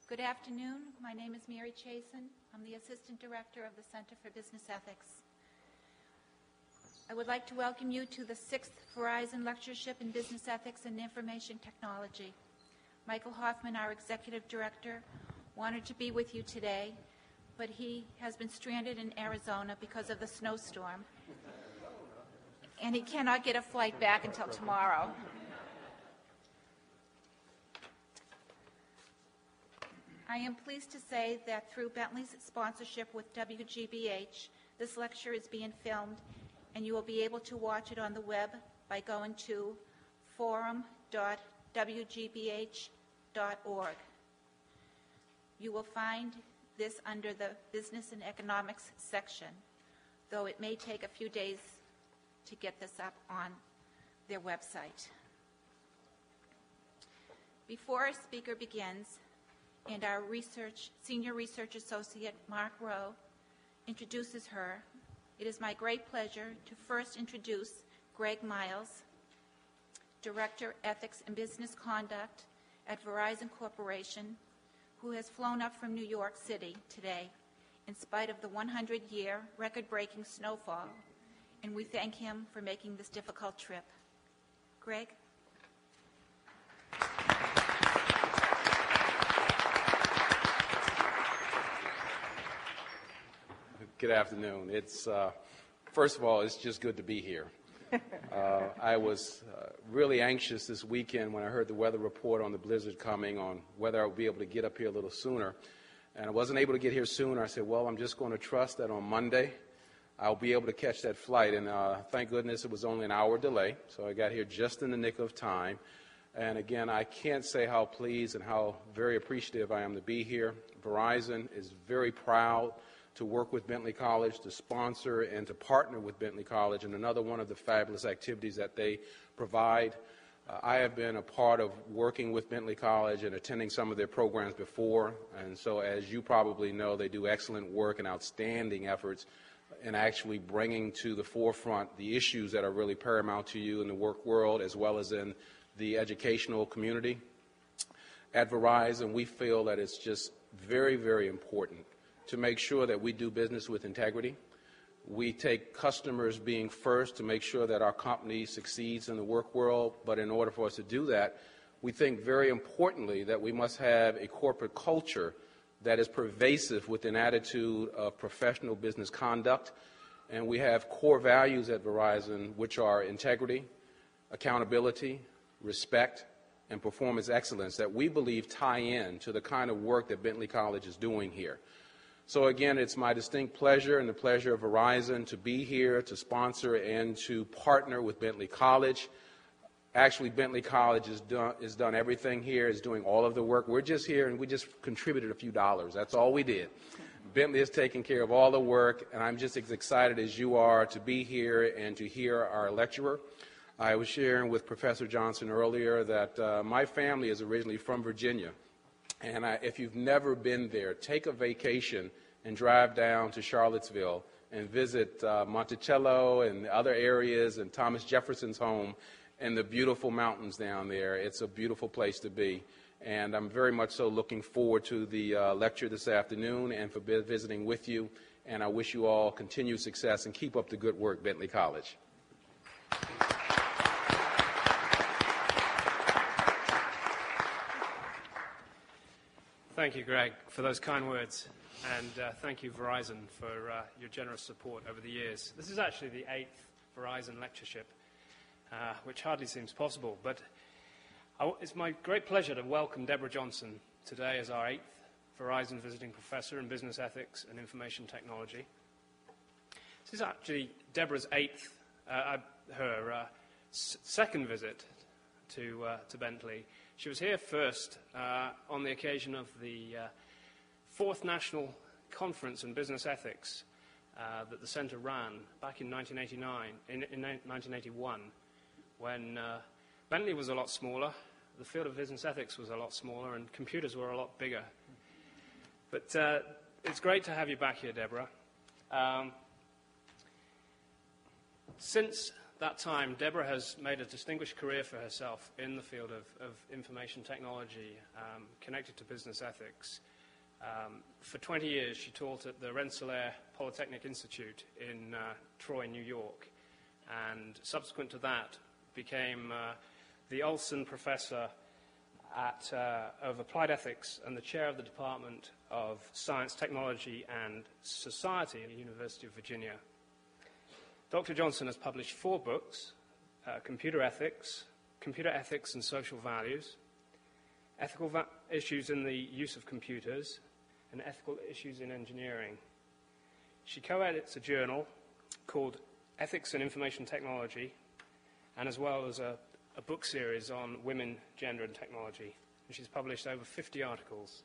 Good afternoon. My name is Mary Chasen. I'm the Assistant Director of the Center for Business Ethics. I would like to welcome you to the 6th Verizon Lectureship in Business Ethics and Information Technology. Michael Hoffman, our Executive Director, wanted to be with you today, but he has been stranded in Arizona because of the snowstorm, and he cannot get a flight back until tomorrow. I am pleased to say that through Bentley's sponsorship with WGBH, this lecture is being filmed, and you will be able to watch it on the web by going to forum.wgbh.org. You will find this under the Business and Economics section, though it may take a few days to get this up on their website. Before our speaker begins, and our Senior Research Associate, Mark Rowe, introduces her, it is my great pleasure to first introduce Greg Miles, Director, Ethics and Business Conduct at Verizon Corporation, who has flown up from New York City today in spite of the 100-year record-breaking snowfall, and we thank him for making this difficult trip. Greg? Good afternoon. First of all, it's just good to be here. I was really anxious this weekend when I heard the weather report on the blizzard coming, on whether I would be able to get up here a little sooner. And I wasn't able to get here sooner. I said, well, I'm just going to trust that on Monday I'll be able to catch that flight. And thank goodness it was only an hour delay, so I got here just in the nick of time. And again, I can't say how pleased and how very appreciative I am to be here. Verizon is very proud to work with Bentley College, to sponsor and to partner with Bentley College, and another one of the fabulous activities that they provide. I have been a part of working with Bentley College and attending some of their programs before, and so as you probably know, they do excellent work and outstanding efforts in actually bringing to the forefront the issues that are really paramount to you in the work world as well as in the educational community. At Verizon, we feel that it's just very, very important to make sure that we do business with integrity. We take customers being first to make sure that our company succeeds in the work world, but in order for us to do that, we think very importantly that we must have a corporate culture that is pervasive with an attitude of professional business conduct, and we have core values at Verizon which are integrity, accountability, respect, and performance excellence that we believe tie in to the kind of work that Bentley College is doing here. So again, it's my distinct pleasure and the pleasure of Verizon to be here, to sponsor and to partner with Bentley College. Actually, Bentley College has done everything here, is doing all of the work. We're just here and we just contributed a few dollars. That's all we did. Bentley is taking care of all the work, and I'm just as excited as you are to be here and to hear our lecturer. I was sharing with Professor Johnson earlier that my family is originally from Virginia. And if you've never been there, take a vacation and drive down to Charlottesville and visit Monticello and other areas and Thomas Jefferson's home and the beautiful mountains down there. It's a beautiful place to be. And I'm very much so looking forward to the lecture this afternoon and for visiting with you. And I wish you all continued success and keep up the good work, Bentley College. Thank you, Greg, for those kind words, and thank you, Verizon, for your generous support over the years. This is actually the 8th Verizon lectureship, which hardly seems possible, but it's my great pleasure to welcome Deborah Johnson today as our 8th Verizon Visiting Professor in Business Ethics and Information Technology. This is actually Deborah's 8th, her second visit to Bentley. She was here first on the occasion of the 4th National Conference on Business Ethics that the Center ran back in 1981, when Bentley was a lot smaller, the field of business ethics was a lot smaller, and computers were a lot bigger. But it's great to have you back here, Deborah. Since that time, Deborah has made a distinguished career for herself in the field of information technology connected to business ethics. For 20 years, she taught at the Rensselaer Polytechnic Institute in Troy, New York, and subsequent to that became the Olsson Professor of Applied Ethics and the chair of the Department of Science, Technology, and Society at the University of Virginia. Dr. Johnson has published 4 books, Computer Ethics and Social Values, Ethical Issues in the Use of Computers, and Ethical Issues in Engineering. She co-edits a journal called Ethics and Information Technology, and as well as a book series on women, gender, and technology. And she's published over 50 articles.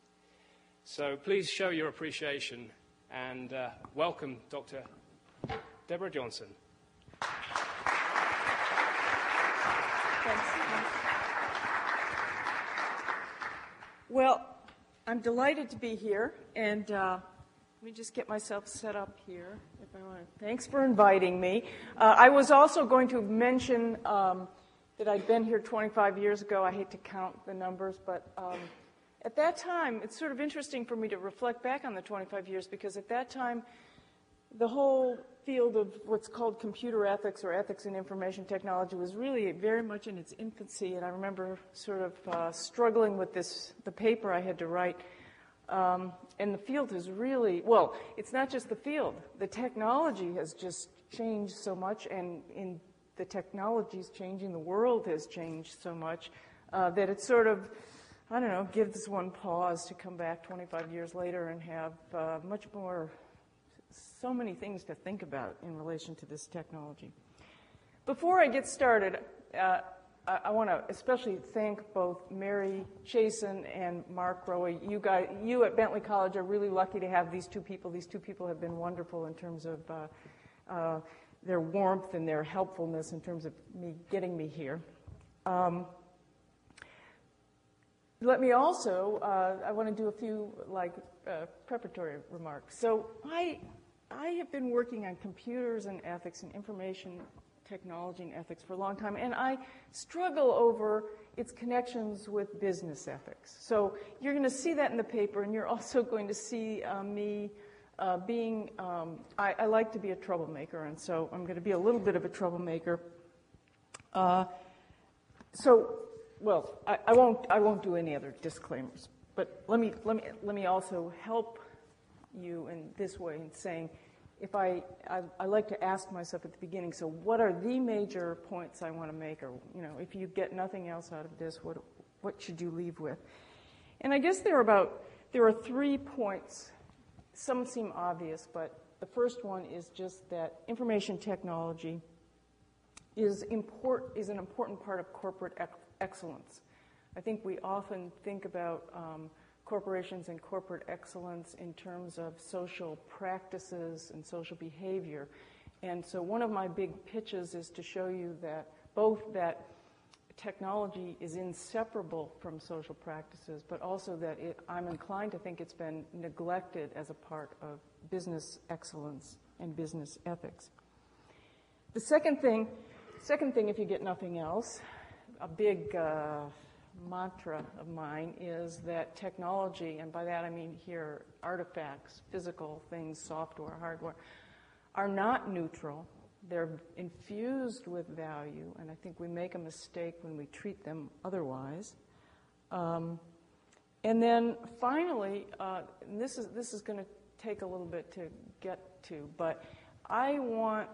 So please show your appreciation and welcome Dr. Deborah Johnson. Thanks. Well, I'm delighted to be here, and let me just get myself set up here. If I want to. Thanks for inviting me. I was also going to mention that I'd been here 25 years ago. I hate to count the numbers, but at that time, it's sort of interesting for me to reflect back on the 25 years, because at that time, the whole field of what's called computer ethics or ethics in information technology was really very much in its infancy, and I remember sort of struggling with the paper I had to write. And the field has really, well, it's not just the field. The technology has just changed so much, and in the technology's changing, the world has changed so much that it sort of, I don't know, gives one pause to come back 25 years later and have much more, so many things to think about in relation to this technology. Before I get started, I want to especially thank both Mary Chasen and Mark Rowe. You at Bentley College are really lucky to have these two people. These two people have been wonderful in terms of their warmth and their helpfulness in terms of getting me here. Let me also, I want to do a few preparatory remarks. So I have been working on computers and ethics and information technology and ethics for a long time, and I struggle over its connections with business ethics. So you're going to see that in the paper, and you're also going to see me being, I like to be a troublemaker, and so I'm going to be a little bit of a troublemaker. I won't do any other disclaimers, but let me also help you in this way in saying, if I like to ask myself at the beginning, so what are the major points I want to make, or if you get nothing else out of this, what should you leave with? And I guess there are 3 points. Some seem obvious, but the first one is just that information technology is an important part of corporate excellence. I think we often think about corporations and corporate excellence in terms of social practices and social behavior. And so one of my big pitches is to show you that both that technology is inseparable from social practices, but also that I'm inclined to think it's been neglected as a part of business excellence and business ethics. The second thing, if you get nothing else, a big mantra of mine is that technology, and by that I mean here artifacts, physical things, software, hardware, are not neutral. They're infused with value, and I think we make a mistake when we treat them otherwise. And then finally, and this is going to take a little bit to get to, but I want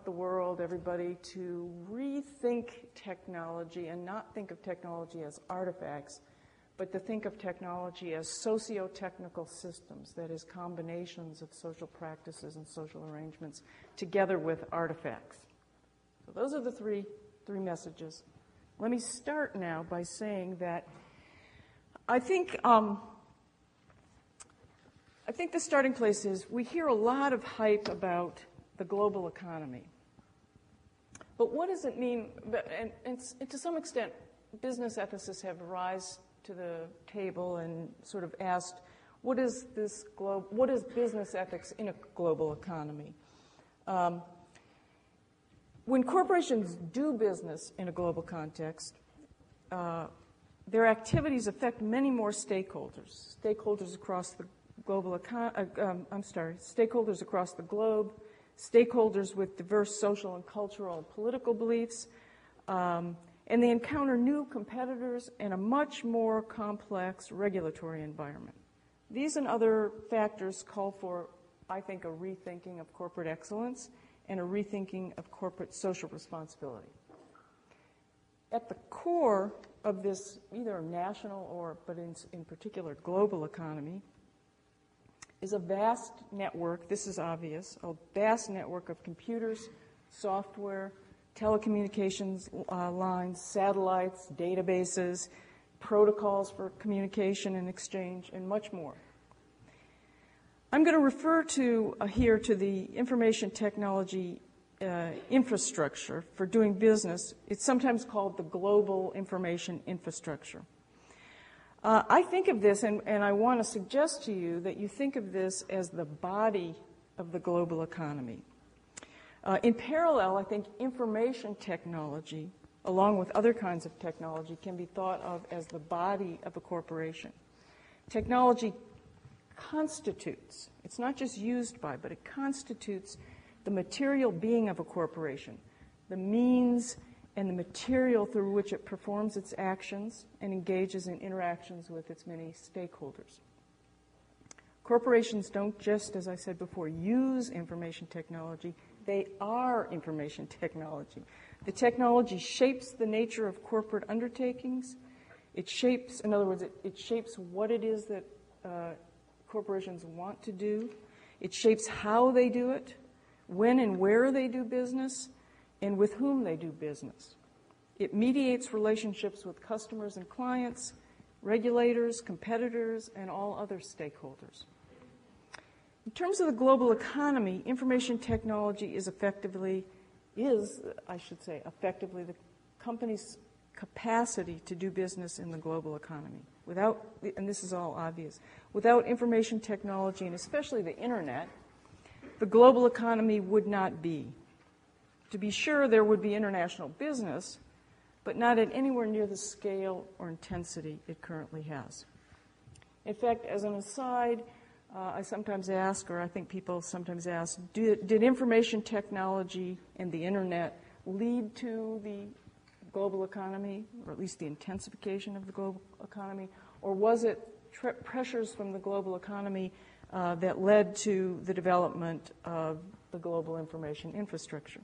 the world, everybody, to rethink technology and not think of technology as artifacts, but to think of technology as sociotechnical systems, that is, combinations of social practices and social arrangements together with artifacts. So those are the three messages. Let me start now by saying that I think the starting place is we hear a lot of hype about the global economy. But what does it mean? And to some extent, business ethicists have risen to the table and sort of asked, what is business ethics in a global economy? When corporations do business in a global context, their activities affect many more stakeholders. Stakeholders across the stakeholders across the globe, stakeholders with diverse social and cultural and political beliefs, and they encounter new competitors and a much more complex regulatory environment. These and other factors call for, I think, a rethinking of corporate excellence and a rethinking of corporate social responsibility. At the core of this either national but in particular global economy is a vast network, this is obvious, a vast network of computers, software, telecommunications lines, satellites, databases, protocols for communication and exchange, and much more. I'm going to refer to here to the information technology infrastructure for doing business. It's sometimes called the global information infrastructure. I think of this, and I want to suggest to you that you think of this as the body of the global economy. In parallel, I think information technology, along with other kinds of technology, can be thought of as the body of a corporation. Technology constitutes, it's not just used by, but it constitutes the material being of a corporation, the means and the material through which it performs its actions and engages in interactions with its many stakeholders. Corporations don't just, as I said before, use information technology, they are information technology. The technology shapes the nature of corporate undertakings. It shapes, in other words, it shapes what it is that corporations want to do. It shapes how they do it, when and where they do business, and with whom they do business. It mediates relationships with customers and clients, regulators, competitors, and all other stakeholders. In terms of the global economy, information technology is effectively the company's capacity to do business in the global economy. Without, and this is all obvious, without information technology, and especially the internet, the global economy would not be. To be sure, there would be international business, but not at anywhere near the scale or intensity it currently has. In fact, as an aside, I sometimes ask, or I think people sometimes ask, did information technology and the internet lead to the global economy, or at least the intensification of the global economy, or was it pressures from the global economy that led to the development of the global information infrastructure?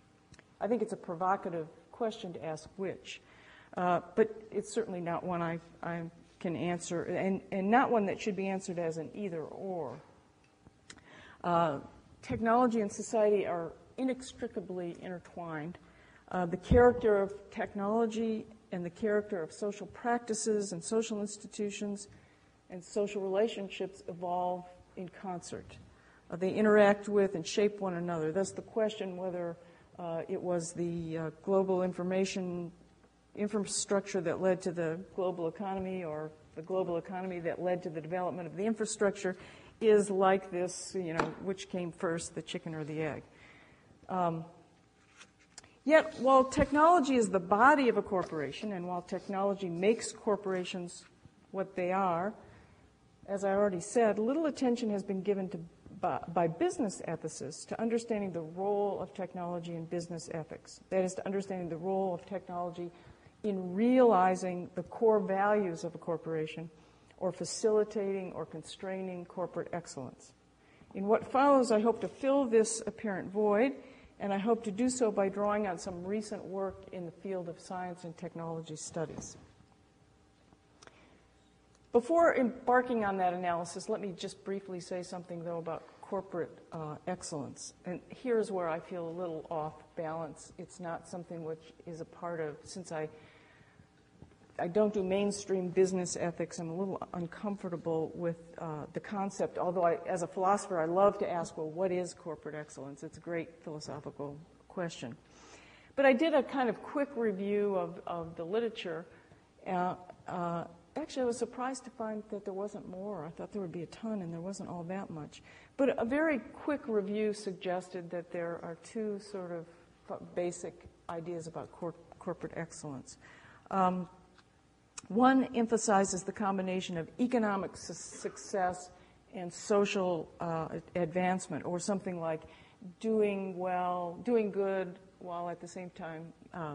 I think it's a provocative question to ask which, but it's certainly not one I can answer, and not one that should be answered as an either-or. Technology and society are inextricably intertwined. The character of technology and the character of social practices and social institutions and social relationships evolve in concert. They interact with and shape one another. Thus the question whether it was the global information infrastructure that led to the global economy or the global economy that led to the development of the infrastructure is like this, which came first, the chicken or the egg. Yet, while technology is the body of a corporation, and while technology makes corporations what they are, as I already said, little attention has been given by business ethicists to understanding the role of technology in business ethics. That is, to understanding the role of technology in realizing the core values of a corporation or facilitating or constraining corporate excellence. In what follows, I hope to fill this apparent void, and I hope to do so by drawing on some recent work in the field of science and technology studies. Before embarking on that analysis, let me just briefly say something, though, about corporate excellence. And here's where I feel a little off balance. It's not something which is a part of, since I don't do mainstream business ethics, I'm a little uncomfortable with the concept, although as a philosopher I love to ask, well, what is corporate excellence? It's a great philosophical question. But I did a kind of quick review of the literature. Actually, I was surprised to find that there wasn't more. I thought there would be a ton, and there wasn't all that much. But a very quick review suggested that there are two sort of basic ideas about corporate excellence. One emphasizes the combination of economic success and social advancement, or something like doing good while at the same time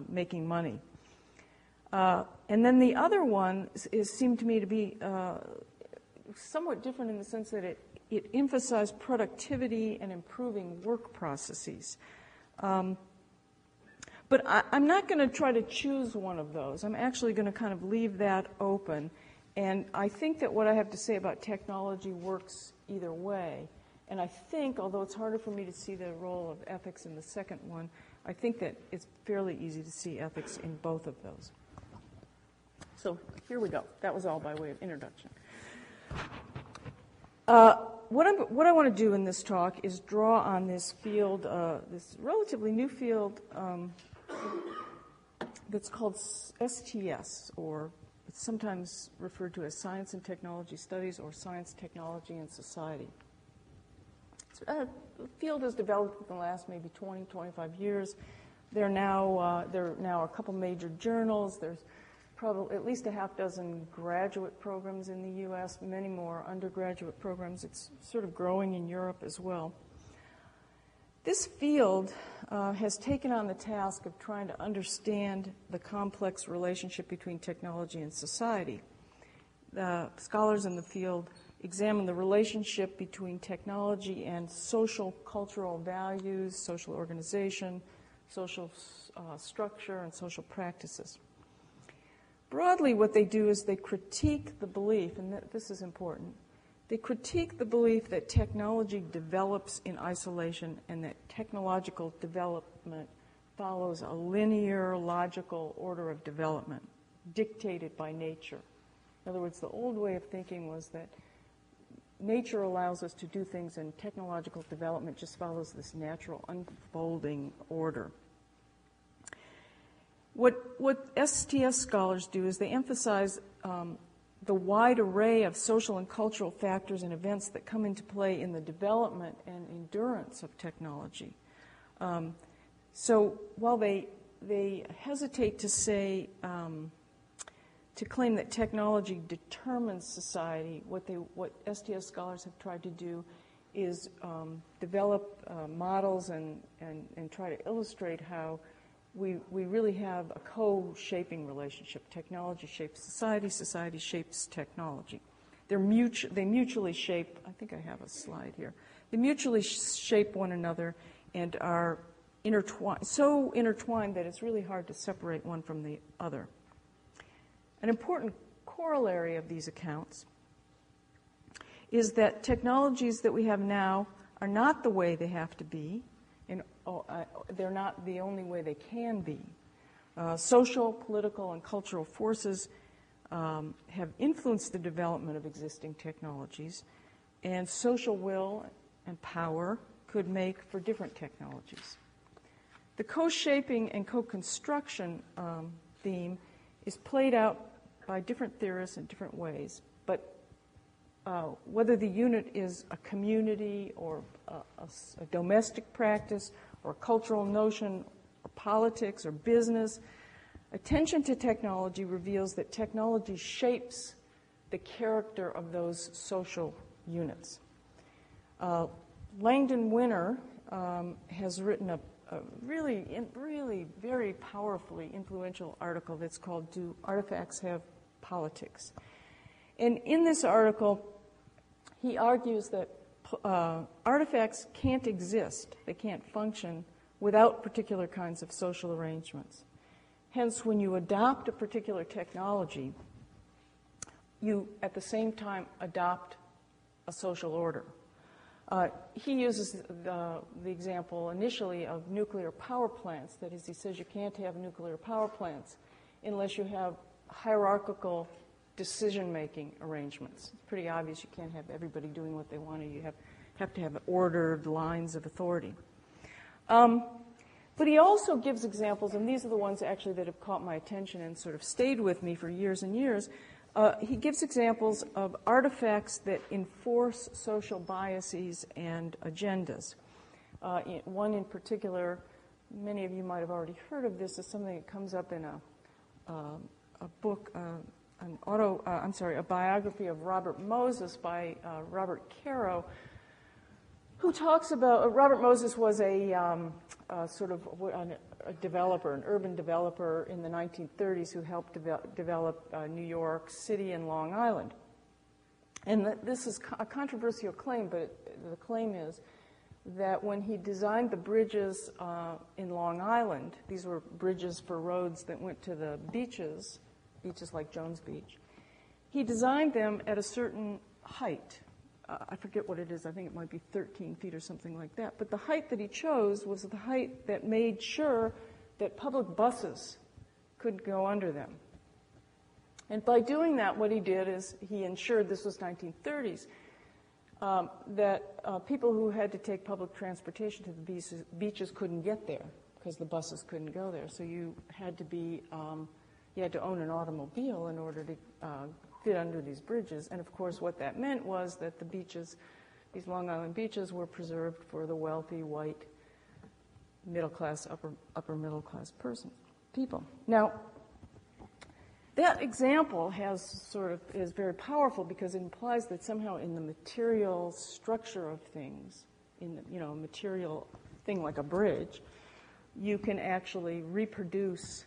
making money. And then the other one seemed to me to be somewhat different in the sense that it emphasized productivity and improving work processes. But I'm not going to try to choose one of those. I'm actually going to kind of leave that open. And I think that what I have to say about technology works either way. And I think, although it's harder for me to see the role of ethics in the second one, I think that it's fairly easy to see ethics in both of those. So here we go. That was all by way of introduction. What I want to do in this talk is draw on this field, this relatively new field that's called STS, or it's sometimes referred to as Science and Technology Studies or Science, Technology, and Society. The field has developed in the last maybe 20, 25 years. There are now a couple major journals. There's probably at least a half dozen graduate programs in the U.S., many more undergraduate programs. It's sort of growing in Europe as well. This field has taken on the task of trying to understand the complex relationship between technology and society. Scholars in the field examine the relationship between technology and social cultural values, social organization, social structure, and social practices. Broadly, what they do is they critique the belief, and this is important, they critique the belief that technology develops in isolation and that technological development follows a linear, logical order of development dictated by nature. In other words, the old way of thinking was that nature allows us to do things and technological development just follows this natural unfolding order. What STS scholars do is they emphasize the wide array of social and cultural factors and events that come into play in the development and endurance of technology. So while they hesitate to say, to claim that technology determines society, what STS scholars have tried to do is develop models and try to illustrate how we really have a co-shaping relationship. Technology shapes society, society shapes technology. They mutually shape, I think I have a slide here, they mutually shape one another and are so intertwined that it's really hard to separate one from the other. An important corollary of these accounts is that technologies that we have now are not the way they have to be, and they're not the only way they can be. Social, political, and cultural forces have influenced the development of existing technologies, and social will and power could make for different technologies. The co-shaping and co-construction theme is played out by different theorists in different ways, but whether the unit is a community or a domestic practice or a cultural notion or politics or business, attention to technology reveals that technology shapes the character of those social units. Langdon Winner has written a really very powerfully influential article that's called Do Artifacts Have Politics? And in this article, he argues that artifacts can't exist, they can't function without particular kinds of social arrangements. Hence, when you adopt a particular technology, you at the same time adopt a social order. He uses the example initially of nuclear power plants. That is, he says you can't have nuclear power plants unless you have hierarchical decision-making arrangements. It's pretty obvious you can't have everybody doing what they want to. You have to have ordered lines of authority. But he also gives examples, and these are the ones actually that have caught my attention and sort of stayed with me for years and years. He gives examples of artifacts that enforce social biases and agendas. One in particular many of you might have already heard of this, is something that comes up in a book, a biography of Robert Moses by Robert Caro, who talks about, Robert Moses was a developer, an urban developer in the 1930s who helped develop New York City and Long Island. And this is a controversial claim, but the claim is that when he designed the bridges in Long Island, these were bridges for roads that went to the beaches like Jones Beach, he designed them at a certain height. I forget what it is. I think it might be 13 feet or something like that. But the height that he chose was the height that made sure that public buses could go under them. And by doing that, what he did is he ensured, this was 1930s, that people who had to take public transportation to the beaches couldn't get there because the buses couldn't go there. So you had to own an automobile in order to fit under these bridges. And of course, what that meant was that the beaches, these Long Island beaches, were preserved for the wealthy, white, middle-class, upper middle-class people. Now, that example is very powerful because it implies that somehow in the material structure of things, in a material thing like a bridge, you can actually reproduce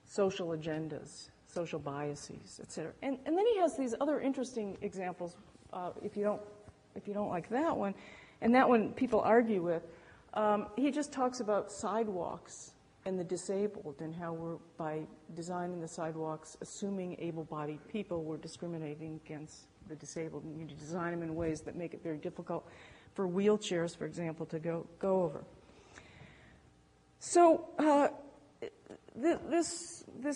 social agendas, social biases, et cetera. And then he has these other interesting examples. If you don't like that one, and that one people argue with, he just talks about sidewalks and the disabled and how we're, by designing the sidewalks, assuming able-bodied people, we're discriminating against the disabled. And you design them in ways that make it very difficult for wheelchairs, for example, to go over. So the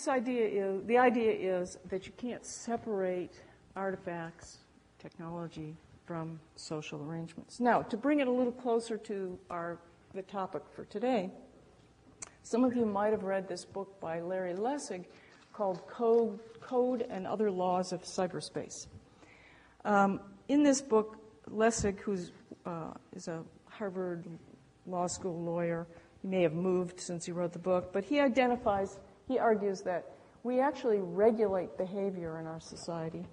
idea is that you can't separate artifacts, technology, from social arrangements. Now, to bring it a little closer to the topic for today, some of you might have read this book by Larry Lessig called Code and Other Laws of Cyberspace. In this book, Lessig, who is a Harvard Law School lawyer, he may have moved since he wrote the book, but he argues that we actually regulate behavior in our society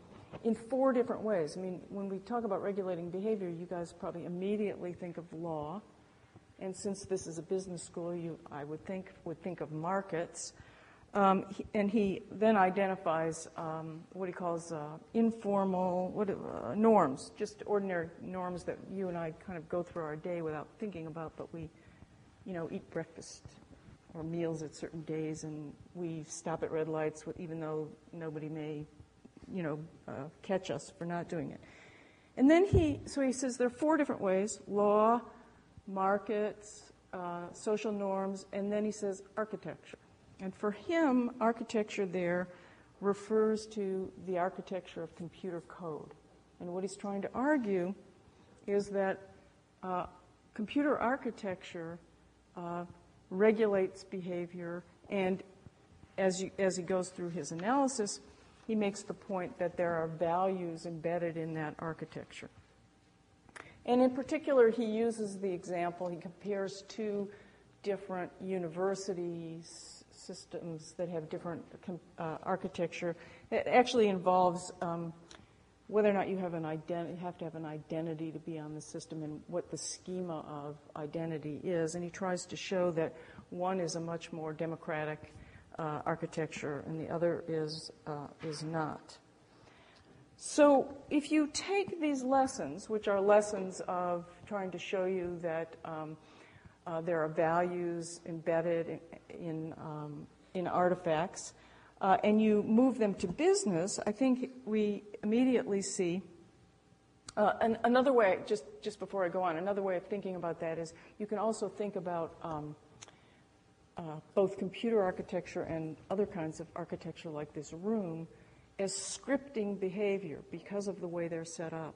in 4 different ways. I mean, when we talk about regulating behavior, you guys probably immediately think of law. And since this is a business school, I would think of markets. And he then identifies what he calls informal norms, just ordinary norms that you and I kind of go through our day without thinking about, but we, eat breakfast or meals at certain days, and we stop at red lights, even though nobody may, catch us for not doing it. And then he says there are 4 different ways: law, markets, social norms, and then he says architecture. And for him, architecture there refers to the architecture of computer code. And what he's trying to argue is that computer architecture regulates behavior, and as he goes through his analysis, he makes the point that there are values embedded in that architecture. And in particular, he uses the example, he compares 2 different university systems that have different architecture. It actually involves whether or not you have to have an identity to be on the system and what the schema of identity is. And he tries to show that one is a much more democratic architecture and the other is not. So if you take these lessons, which are lessons of trying to show you that there are values embedded in artifacts, and you move them to business, I think we immediately see another way, just before I go on, another way of thinking about that is you can also think about both computer architecture and other kinds of architecture like this room as scripting behavior because of the way they're set up.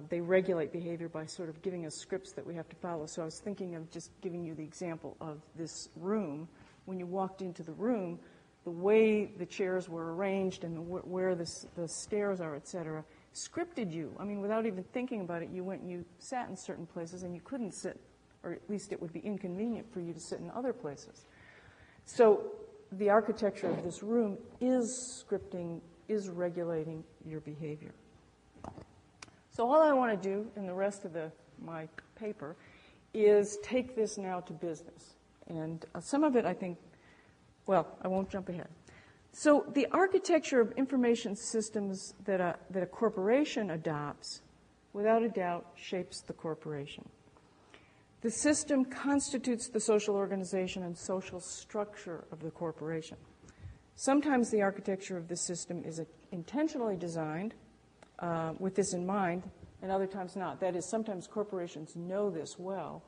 They regulate behavior by sort of giving us scripts that we have to follow. So I was thinking of just giving you the example of this room. When you walked into the room, the way the chairs were arranged and where the stairs are, et cetera, scripted you. I mean, without even thinking about it, you went and you sat in certain places and you couldn't sit or at least it would be inconvenient for you to sit in other places. So the architecture of this room is scripting, is regulating your behavior. So all I want to do in the rest of my paper is take this now to business. And some of it, I think, well, I won't jump ahead. So the architecture of information systems that a corporation adopts, without a doubt, shapes the corporation. The system constitutes the social organization and social structure of the corporation. Sometimes the architecture of the system is intentionally designed with this in mind, and other times not. That is, sometimes corporations know this well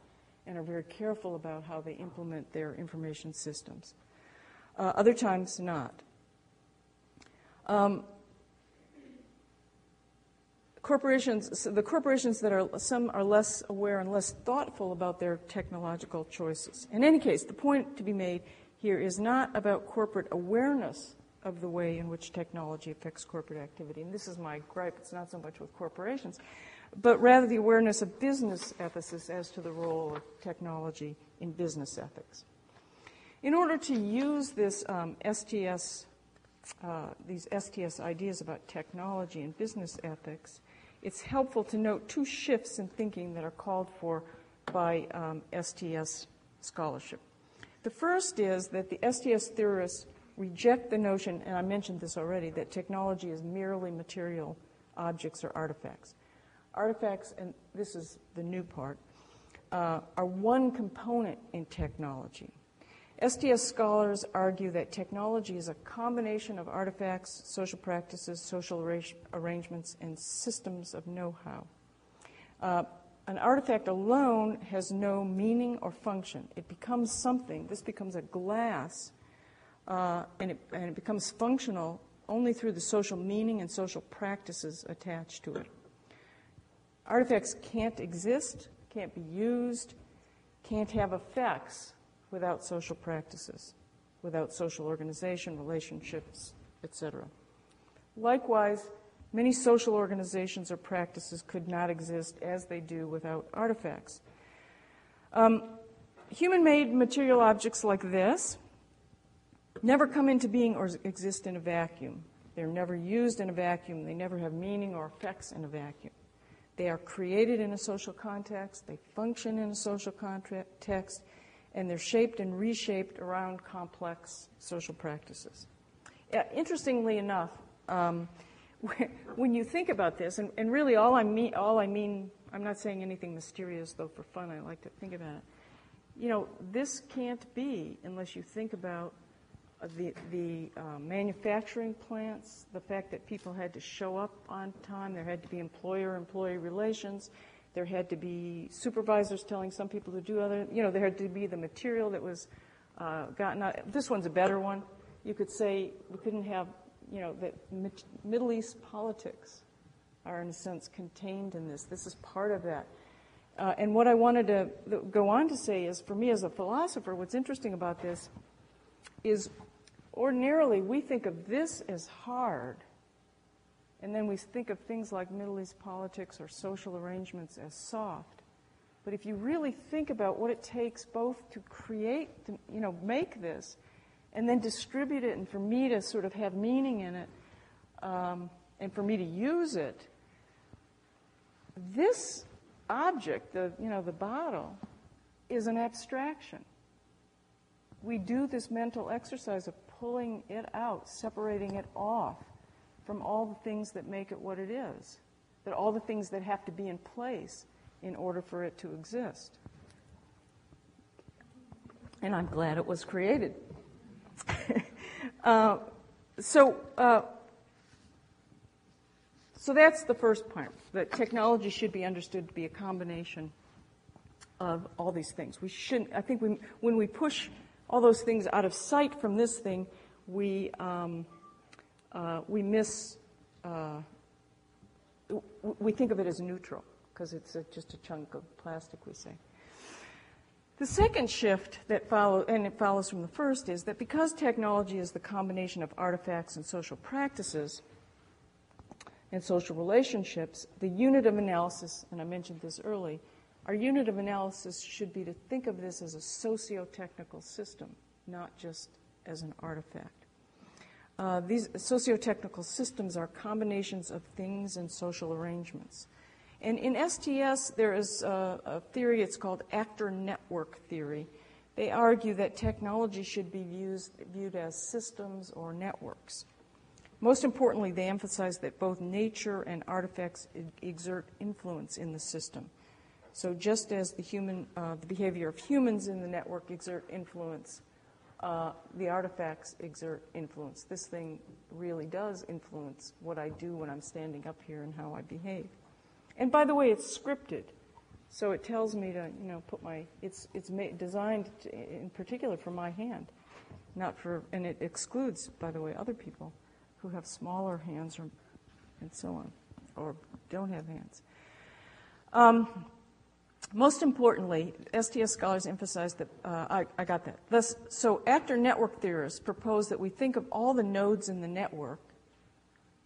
and are very careful about how they implement their information systems. Other times not. The corporations that some are less aware and less thoughtful about their technological choices. In any case, the point to be made here is not about corporate awareness of the way in which technology affects corporate activity. And this is my gripe. It's not so much with corporations, but rather the awareness of business ethicists as to the role of technology in business ethics. In order to use this these STS ideas about technology and business ethics, it's helpful to note two shifts in thinking that are called for by STS scholarship. The first is that the STS theorists reject the notion, and I mentioned this already, that technology is merely material objects or artifacts. Artifacts, and this is the new part, are one component in technology. STS scholars argue that technology is a combination of artifacts, social practices, social arrangements, and systems of know-how. An artifact alone has no meaning or function. It becomes something. This becomes a glass, and it becomes functional only through the social meaning and social practices attached to it. Artifacts can't exist, can't be used, can't have effects without social practices, without social organization, relationships, etc. Likewise, many social organizations or practices could not exist as they do without artifacts. Human-made material objects like this never come into being or exist in a vacuum. They're never used in a vacuum. They never have meaning or effects in a vacuum. They are created in a social context. They function in a social context. And they're shaped and reshaped around complex social practices. Interestingly enough, when you think about this, and really all I mean, I'm not saying anything mysterious, though for fun I like to think about it. You know, this can't be unless you think about the manufacturing plants, the fact that people had to show up on time, there had to be employer-employee relations, there had to be supervisors telling some people to do other, there had to be the material that was gotten out. This one's a better one. You could say we couldn't have, that Middle East politics are in a sense contained in this. This is part of that. And what I wanted to go on to say is, for me as a philosopher, what's interesting about this is ordinarily we think of this as hard, and then we think of things like Middle East politics or social arrangements as soft. But if you really think about what it takes both to create, to, make this, and then distribute it, and for me to sort of have meaning in it, and for me to use it, this object, the bottle, is an abstraction. We do this mental exercise of pulling it out, separating it off from all the things that make it what it is, that all the things that have to be in place in order for it to exist. And I'm glad it was created. So that's the first part, that technology should be understood to be a combination of all these things. We shouldn't, I think when we push all those things out of sight from this thing, we think of it as neutral because it's just a chunk of plastic, we say. The second shift that follows from the first, is that because technology is the combination of artifacts and social practices and social relationships, the unit of analysis, and I mentioned this early, Our unit of analysis should be to think of this as a socio-technical system, not just as an artifact. These socio-technical systems are combinations of things and social arrangements. And in STS, there is a theory, it's called actor network theory. They argue that technology should be viewed as systems or networks. Most importantly, they emphasize that both nature and artifacts exert influence in the system. So just as the behavior of humans in the network exert influence, the artifacts exert influence. This thing really does influence what I do when I'm standing up here and how I behave. And by the way, it's scripted. So it tells me to, put it's designed in particular for my hand, and it excludes, by the way, other people who have smaller hands and so on, or don't have hands. Most importantly, STS scholars emphasize that, I got that. So actor network theorists propose that we think of all the nodes in the network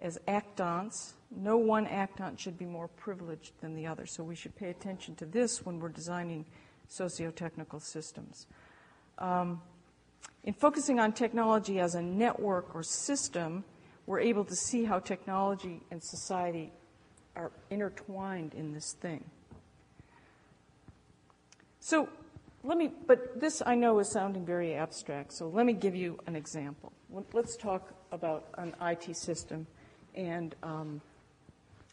as actants. No one actant should be more privileged than the other, so we should pay attention to this when we're designing socio-technical systems. In focusing on technology as a network or system, we're able to see how technology and society are intertwined in this thing. So but this I know is sounding very abstract, so let me give you an example. Let's talk about an IT system, and I'm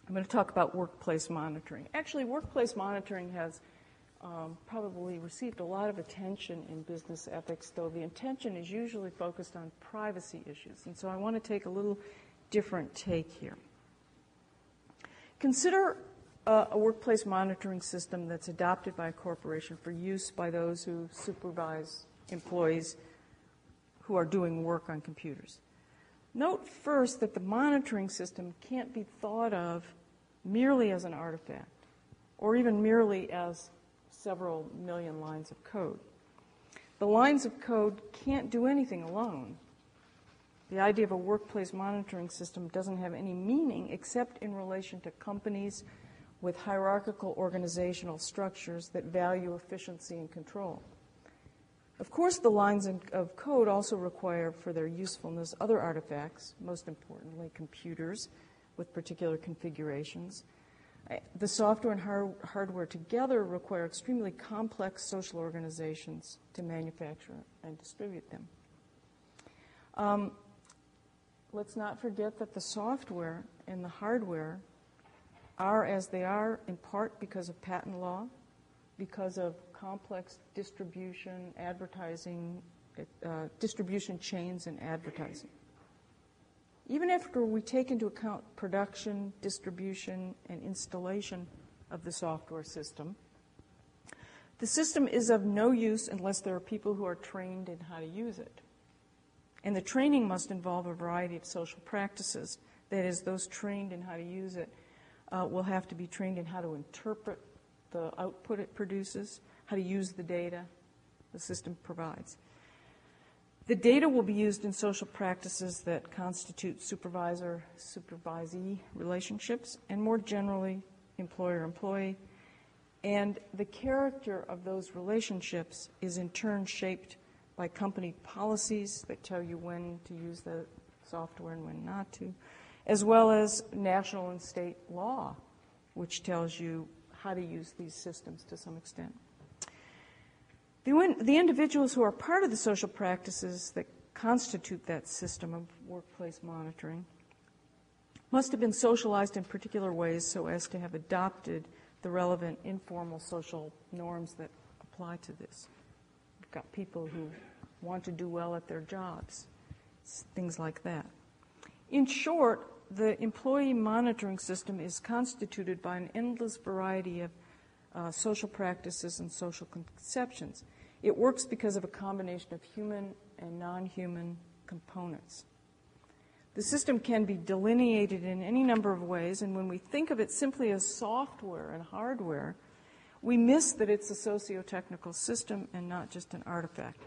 going to talk about workplace monitoring. Actually, workplace monitoring has probably received a lot of attention in business ethics, though the attention is usually focused on privacy issues, and so I want to take a little different take here. Consider a workplace monitoring system that's adopted by a corporation for use by those who supervise employees who are doing work on computers. Note first that the monitoring system can't be thought of merely as an artifact, or even merely as several million lines of code. The lines of code can't do anything alone. The idea of a workplace monitoring system doesn't have any meaning except in relation to companies with hierarchical organizational structures that value efficiency and control. Of course, the lines of code also require for their usefulness other artifacts, most importantly computers with particular configurations. The software and hardware together require extremely complex social organizations to manufacture and distribute them. Let's not forget that the software and the hardware are as they are in part because of patent law, because of complex distribution, advertising, distribution chains and advertising. Even after we take into account production, distribution, and installation of the software system, the system is of no use unless there are people who are trained in how to use it. And the training must involve a variety of social practices. That is, those trained in how to use it will have to be trained in how to interpret the output it produces, how to use the data the system provides. The data will be used in social practices that constitute supervisor-supervisee relationships, and more generally, employer-employee. And the character of those relationships is in turn shaped by company policies that tell you when to use the software and when not to, as well as national and state law, which tells you how to use these systems to some extent. The individuals who are part of the social practices that constitute that system of workplace monitoring must have been socialized in particular ways so as to have adopted the relevant informal social norms that apply to this. We've got people who want to do well at their jobs, things like that. In short, the employee monitoring system is constituted by an endless variety of social practices and social conceptions. It works because of a combination of human and non-human components. The system can be delineated in any number of ways, and when we think of it simply as software and hardware, we miss that it's a socio-technical system and not just an artifact.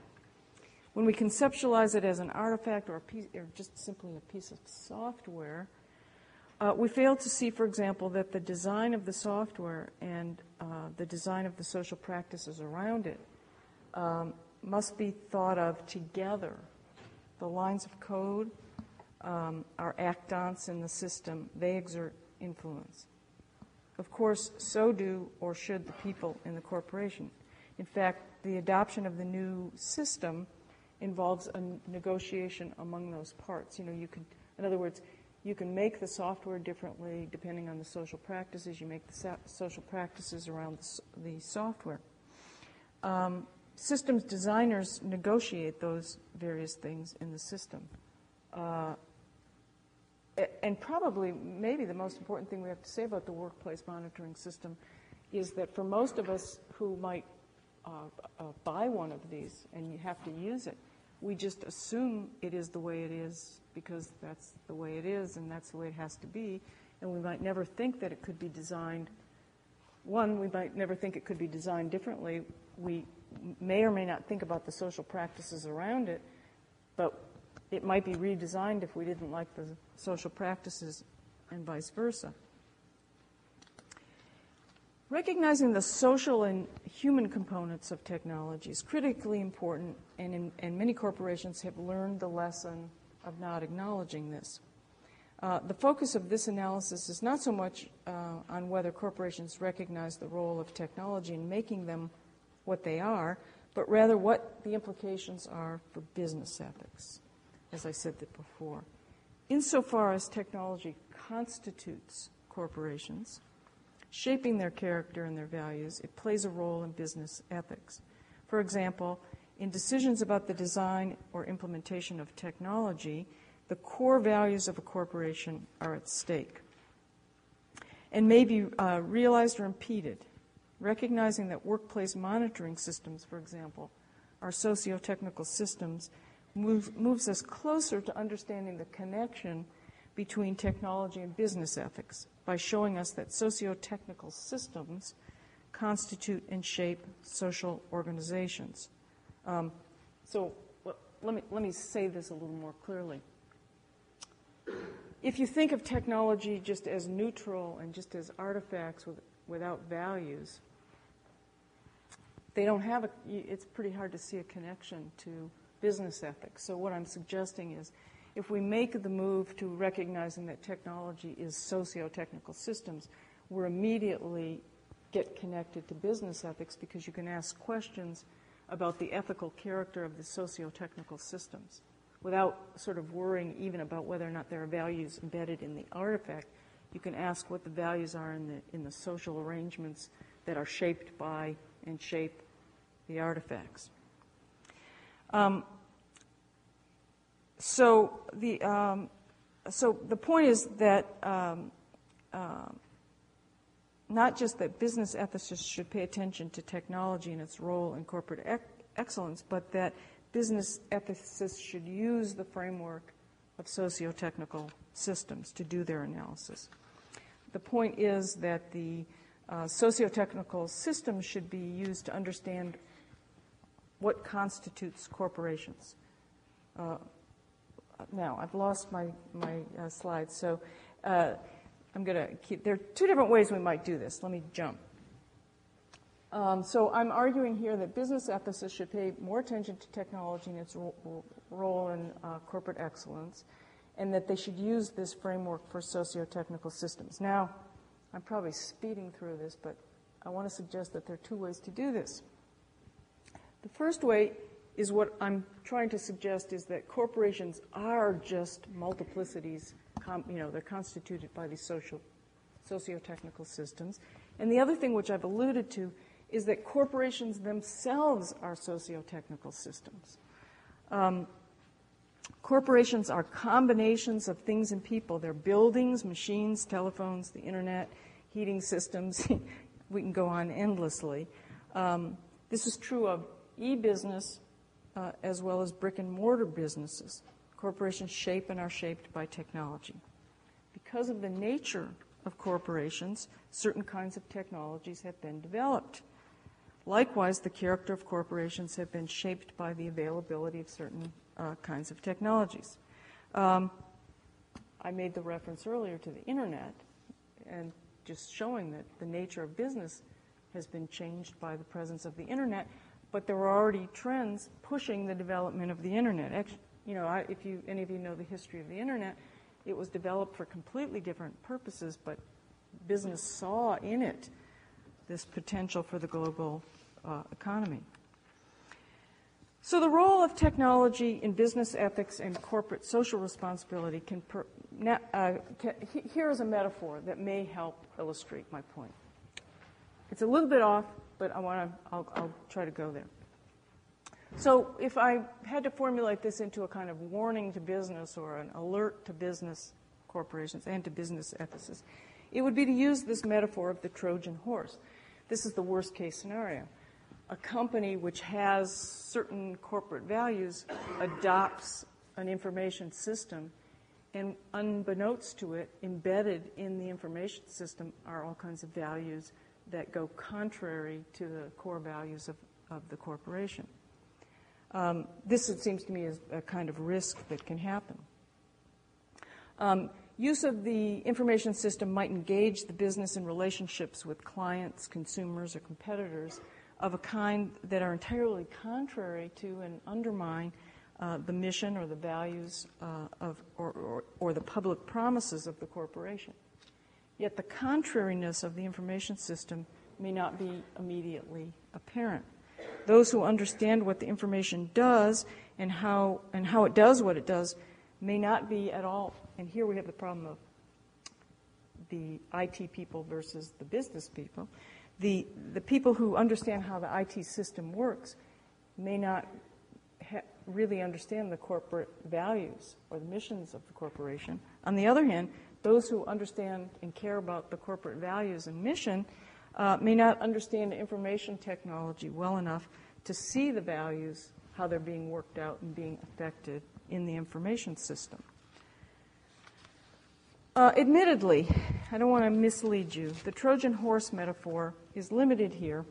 When we conceptualize it as an artifact or just simply a piece of software, We fail to see, for example, that the design of the software and the design of the social practices around it must be thought of together. The lines of code are actants in the system. They exert influence. Of course, so do or should the people in the corporation. In fact, the adoption of the new system involves a negotiation among those parts. You could, in other words, you can make the software differently depending on the social practices. You make the social practices around the software. Systems designers negotiate those various things in the system. And probably, maybe the most important thing we have to say about the workplace monitoring system is that for most of us who might buy one of these and you have to use it, we just assume it is the way it is because that's the way it is and that's the way it has to be, and we might never think that it could be designed. One, we might never think it could be designed differently. We may or may not think about the social practices around it, but it might be redesigned if we didn't like the social practices and vice versa. Recognizing the social and human components of technology is critically important, and many corporations have learned the lesson of not acknowledging this. The focus of this analysis is not so much on whether corporations recognize the role of technology in making them what they are, but rather what the implications are for business ethics, as I said that before. Insofar as technology constitutes corporations, shaping their character and their values, it plays a role in business ethics. For example, in decisions about the design or implementation of technology, the core values of a corporation are at stake and may be realized or impeded. Recognizing that workplace monitoring systems, for example, are sociotechnical systems, moves us closer to understanding the connection between technology and business ethics by showing us that sociotechnical systems constitute and shape social organizations. Let me say this a little more clearly. If you think of technology just as neutral and just as artifacts without values, it's pretty hard to see a connection to business ethics. So what I'm suggesting is if we make the move to recognizing that technology is socio-technical systems, we're immediately get connected to business ethics because you can ask questions about the ethical character of the socio-technical systems without sort of worrying even about whether or not there are values embedded in the artifact. You can ask what the values are in the social arrangements that are shaped by and shape the artifacts. So the point is that not just that business ethicists should pay attention to technology and its role in corporate excellence, but that business ethicists should use the framework of socio-technical systems to do their analysis. The point is that the socio-technical systems should be used to understand what constitutes corporations. Now, I've lost my slides, so I'm going to keep. There are two different ways we might do this. Let me jump. So I'm arguing here that business ethicists should pay more attention to technology and its role in corporate excellence, and that they should use this framework for socio-technical systems. Now, I'm probably speeding through this, but I want to suggest that there are two ways to do this. The first way is what I'm trying to suggest is that corporations are just multiplicities. They're constituted by these socio-technical systems. And the other thing which I've alluded to is that corporations themselves are socio-technical systems. Corporations are combinations of things and people. They're buildings, machines, telephones, the internet, heating systems. We can go on endlessly. This is true of e-business as well as brick-and-mortar businesses. Corporations shape and are shaped by technology. Because of the nature of corporations, certain kinds of technologies have been developed. Likewise, the character of corporations have been shaped by the availability of certain kinds of technologies. I I made the reference earlier to the internet, and just showing that the nature of business has been changed by the presence of the internet, but there were already trends pushing the development of the internet. Actually, if any of you know the history of the internet, it was developed for completely different purposes, but business saw in it this potential for the global economy. So the role of technology in business ethics and corporate social responsibility here is a metaphor that may help illustrate my point. It's a little bit off, but I'll try to go there. So if I had to formulate this into a kind of warning to business or an alert to business corporations and to business ethicists, it would be to use this metaphor of the Trojan horse. This is the worst case scenario. A company which has certain corporate values adopts an information system, and unbeknownst to it, embedded in the information system are all kinds of values that go contrary to the core values of the corporation. This, it seems to me, is a kind of risk that can happen. Use of the information system might engage the business in relationships with clients, consumers, or competitors of a kind that are entirely contrary to and undermine the mission or the values or the public promises of the corporation. Yet the contrariness of the information system may not be immediately apparent. Those who understand what the information does and how it does what it does may not be at all, and here we have the problem of the IT people versus the business people. The people who understand how the IT system works may not really understand the corporate values or the missions of the corporation. On the other hand, those who understand and care about the corporate values and mission may not understand information technology well enough to see the values, how they're being worked out and being affected in the information system. Admittedly, I don't want to mislead you, the Trojan horse metaphor is limited here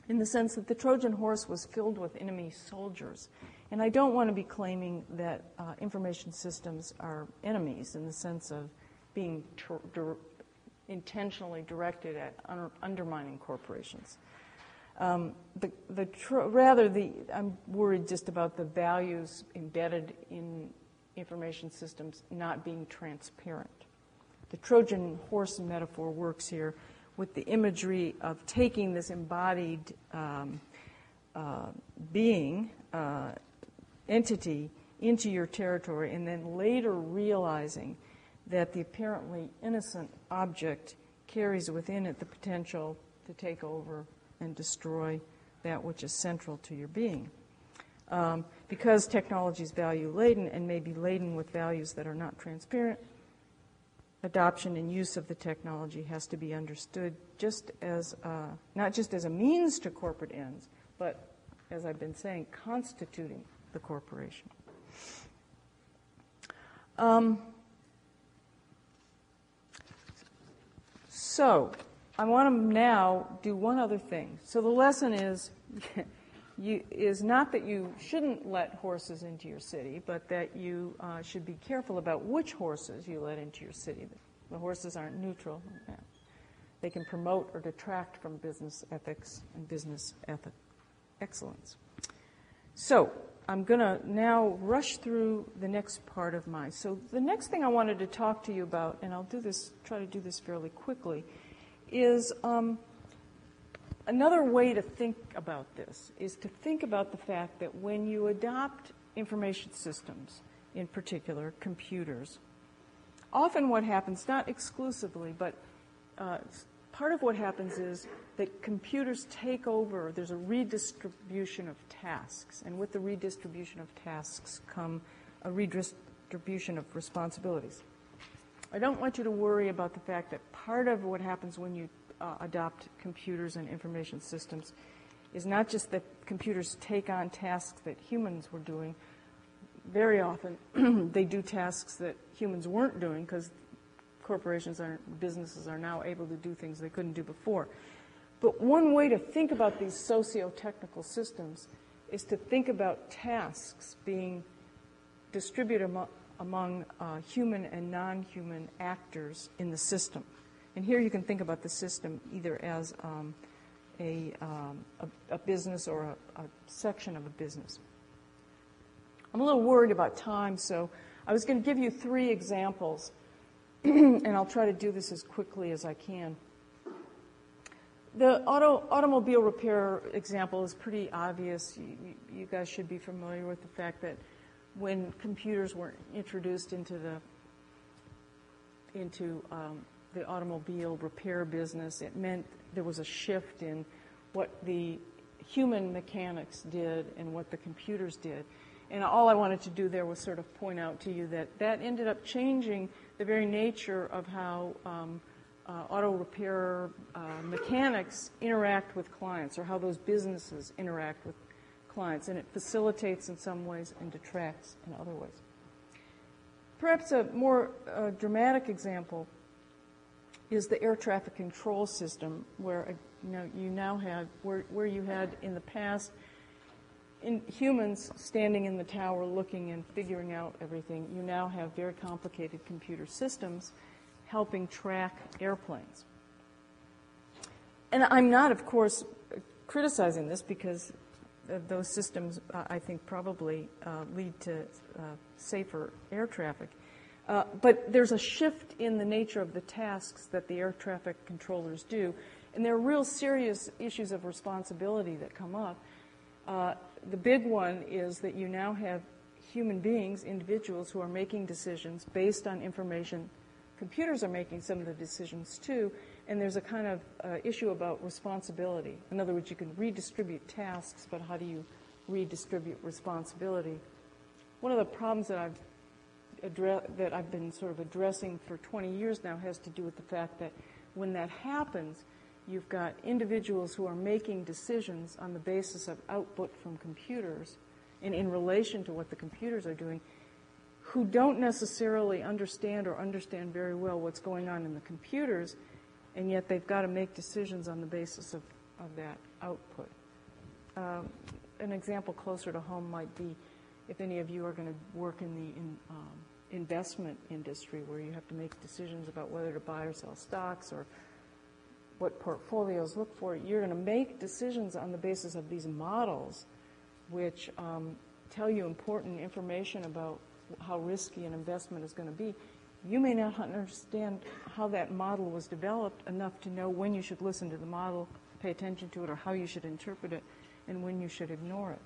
in the sense that the Trojan horse was filled with enemy soldiers. And I don't want to be claiming that information systems are enemies in the sense of being intentionally directed at undermining corporations. I'm worried just about the values embedded in information systems not being transparent. The Trojan horse metaphor works here with the imagery of taking this embodied entity into your territory and then later realizing that the apparently innocent object carries within it the potential to take over and destroy that which is central to your being. Because technology is value-laden and may be laden with values that are not transparent, adoption and use of the technology has to be understood just as not just as a means to corporate ends, but, as I've been saying, constituting the corporation. So I want to now do one other thing. So the lesson is not that you shouldn't let horses into your city, but that you should be careful about which horses you let into your city. The horses aren't neutral. They can promote or detract from business ethics and business excellence. So I'm going to now rush through the next part of mine. So the next thing I wanted to talk to you about, and I'll try to do this fairly quickly, is another way to think about this is to think about the fact that when you adopt information systems, in particular computers, often what happens, not exclusively, but part of what happens is that computers take over. There's a redistribution of tasks, and with the redistribution of tasks come a redistribution of responsibilities. I don't want you to worry about the fact that part of what happens when you adopt computers and information systems is not just that computers take on tasks that humans were doing. Very often they do tasks that humans weren't doing because businesses are now able to do things they couldn't do before. But one way to think about these sociotechnical systems is to think about tasks being distributed among human and non-human actors in the system. And here you can think about the system either as a business or a section of a business. I'm a little worried about time, so I was going to give you 3 examples, and I'll try to do this as quickly as I can. The automobile repair example is pretty obvious. You guys should be familiar with the fact that when computers were introduced into the automobile repair business, it meant there was a shift in what the human mechanics did and what the computers did. And all I wanted to do there was sort of point out to you that that ended up changing the very nature of how auto repair mechanics interact with clients, or how those businesses interact with clients. And it facilitates in some ways and detracts in other ways. Perhaps a more dramatic example is the air traffic control system, where you now have, where you had in the past humans standing in the tower looking and figuring out everything. You now have very complicated computer systems helping track airplanes. And I'm not, of course, criticizing this, because those systems, I think, probably lead to safer air traffic. But there's a shift in the nature of the tasks that the air traffic controllers do, and there are real serious issues of responsibility that come up. The big one is that you now have human beings, individuals, who are making decisions based on information. Computers are making some of the decisions too, and there's a kind of issue about responsibility. In other words, you can redistribute tasks, but how do you redistribute responsibility? One of the problems that I've been sort of addressing for 20 years now has to do with the fact that when that happens, you've got individuals who are making decisions on the basis of output from computers and in relation to what the computers are doing, who don't necessarily understand or understand very well what's going on in the computers, and yet they've got to make decisions on the basis of that output. An example closer to home might be if any of you are going to work in the investment industry, where you have to make decisions about whether to buy or sell stocks or what portfolios look for. You're going to make decisions on the basis of these models, which tell you important information about how risky an investment is going to be. You may not understand how that model was developed enough to know when you should listen to the model, pay attention to it, or how you should interpret it, and when you should ignore it.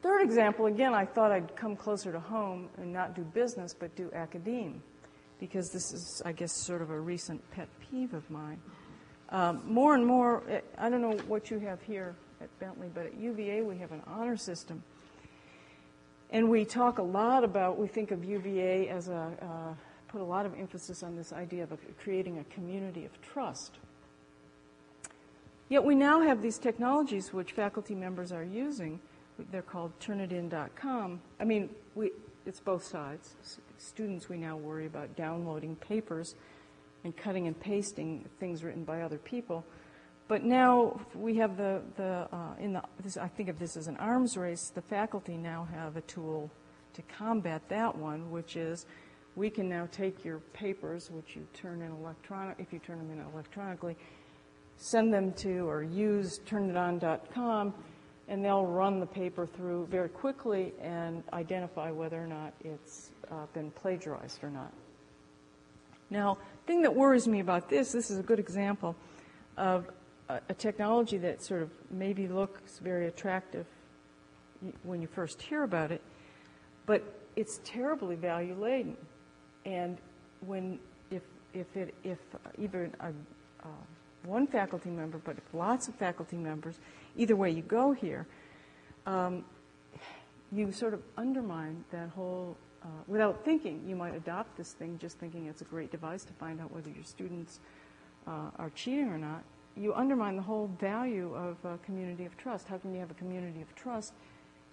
Third example, again, I thought I'd come closer to home and not do business, but do academe, because this is, I guess, sort of a recent pet peeve of mine. More and more, I don't know what you have here at Bentley, but at UVA we have an honor system. And we talk a lot about, we think of UVA as put a lot of emphasis on this idea of creating a community of trust. Yet we now have these technologies which faculty members are using. They're called Turnitin.com. I mean, it's both sides. Students, we now worry about downloading papers and cutting and pasting things written by other people. But now we have I think of this as an arms race. The faculty now have a tool to combat that one, which is we can now take your papers, which you turn in if you turn them in electronically, send them to or use Turnitin.com, and they'll run the paper through very quickly and identify whether or not it's been plagiarized or not. Now, the thing that worries me about this is a good example of a technology that sort of maybe looks very attractive when you first hear about it, but it's terribly value laden. And if even one faculty member, but if lots of faculty members, either way you go here, you sort of undermine that whole. Without thinking, you might adopt this thing just thinking it's a great device to find out whether your students are cheating or not. You undermine the whole value of a community of trust. How can you have a community of trust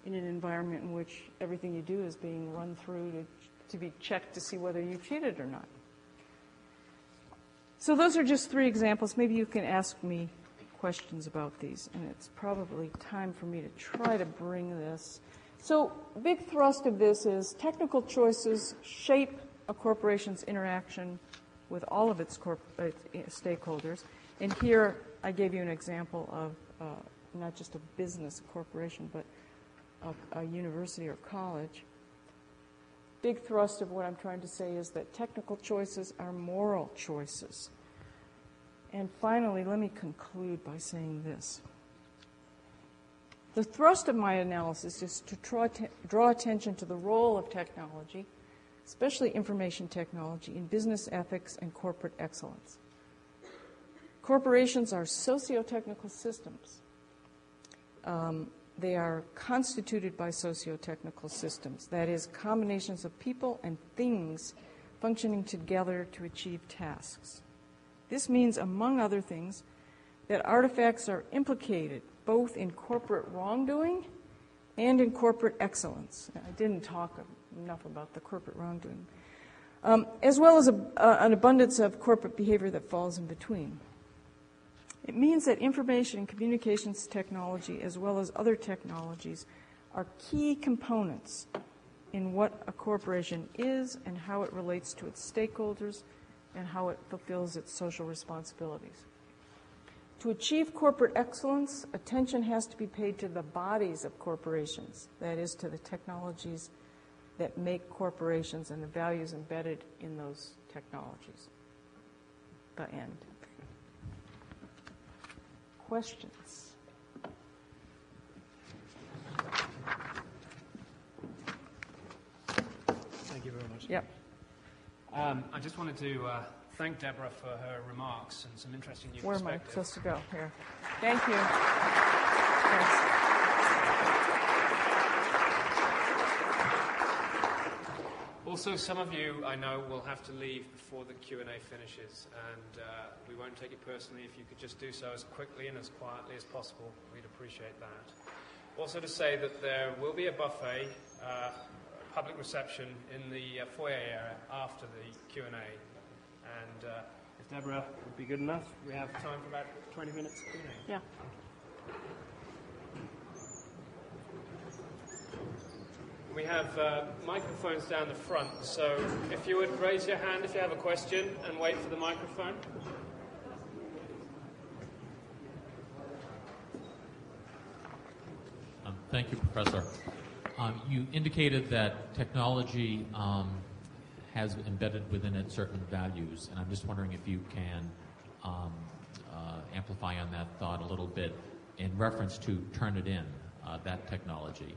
in an environment in which everything you do is being run through to be checked to see whether you cheated or not? So those are just 3 examples. Maybe you can ask me questions about these, and it's probably time for me to try to bring this So, big thrust of this is technical choices shape a corporation's interaction with all of its stakeholders. And here I gave you an example of not just a business, a corporation, but a university or college. Big thrust of what I'm trying to say is that technical choices are moral choices. And finally, let me conclude by saying this. The thrust of my analysis is to draw attention to the role of technology, especially information technology, in business ethics and corporate excellence. Corporations are sociotechnical systems. They are constituted by sociotechnical systems, that is, combinations of people and things functioning together to achieve tasks. This means, among other things, that artifacts are implicated both in corporate wrongdoing and in corporate excellence. I didn't talk enough about the corporate wrongdoing, as well as an abundance of corporate behavior that falls in between. It means that information and communications technology, as well as other technologies, are key components in what a corporation is and how it relates to its stakeholders and how it fulfills its social responsibilities. To achieve corporate excellence, attention has to be paid to the bodies of corporations, that is, to the technologies that make corporations and the values embedded in those technologies. The end. Questions? Thank you very much. Yep. I just wanted to thank Deborah for her remarks and some interesting new Where am I perspectives. supposed to go? Here. Thank you. Thanks. Also, some of you, I know, will have to leave before the Q&A finishes, and we won't take it personally. If you could just do so as quickly and as quietly as possible, we'd appreciate that. Also to say that there will be a buffet, public reception in the foyer area after the Q&A. And if Deborah would be good enough, we have time for about 20 minutes of Q&A. Yeah. We have microphones down the front, so if you would raise your hand if you have a question and wait for the microphone. Thank you, Professor. You indicated that technology has embedded within it certain values, and I'm just wondering if you can amplify on that thought a little bit in reference to Turnitin, that technology.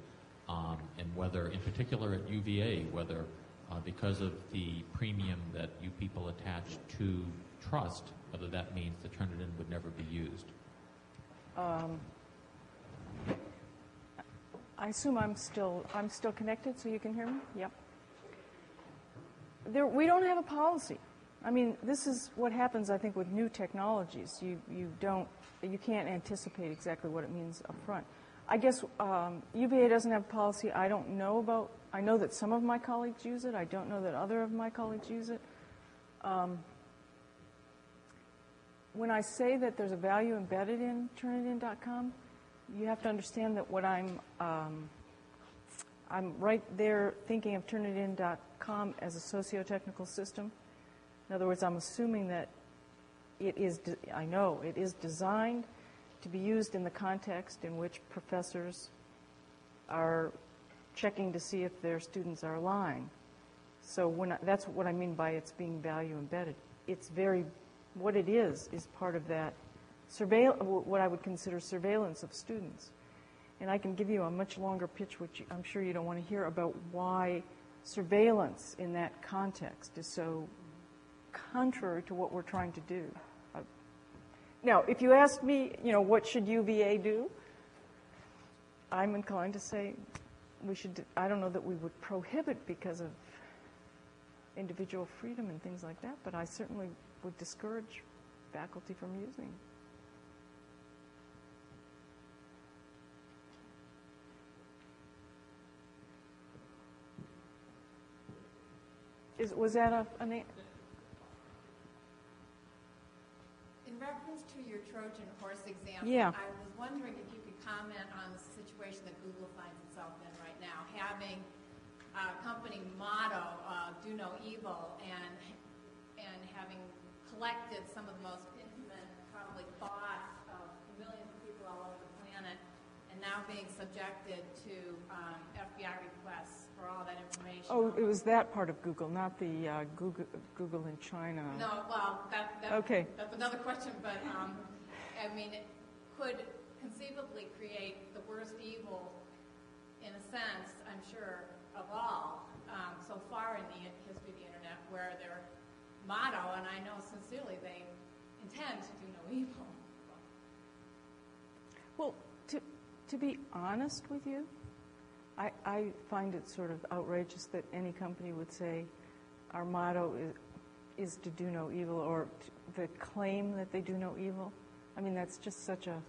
And whether, in particular at UVA, whether because of the premium that you people attach to trust, whether that means that Turnitin would never be used. I assume I'm still connected, so you can hear me? Yep. We don't have a policy. I mean, this is what happens, I think, with new technologies. You can't anticipate exactly what it means up front. I guess UVA doesn't have a policy I don't know about. I know that some of my colleagues use it. I don't know that other of my colleagues use it. When I say that there's a value embedded in Turnitin.com, you have to understand that what I'm right there thinking of Turnitin.com as a socio-technical system. In other words, I'm assuming that it is designed to be used in the context in which professors are checking to see if their students are lying. So that's what I mean by it's being value embedded. What it is part of that what I would consider surveillance of students. And I can give you a much longer pitch, which I'm sure you don't want to hear, about why surveillance in that context is so contrary to what we're trying to do. Now, if you ask me, what should UVA do? I'm inclined to say we should. I don't know that we would prohibit because of individual freedom and things like that, but I certainly would discourage faculty from using. Was that an In reference to your Trojan horse example, Yeah. I was wondering if you could comment on the situation that Google finds itself in right now, company motto, do no evil, and having collected some of the most intimate, probably thoughts of millions of people all over the planet, and now being subjected to FBI requests for all that information. Oh, it was that part of Google, not the Google in China. No, well, okay. That's another question, but I mean, it could conceivably create the worst evil, in a sense, I'm sure, of all, so far in the history of the Internet, where their motto, and I know sincerely they intend to do no evil. Well, to be honest with you, I find it sort of outrageous that any company would say our motto is to do no evil, or the claim that they do no evil. I mean, that's just such a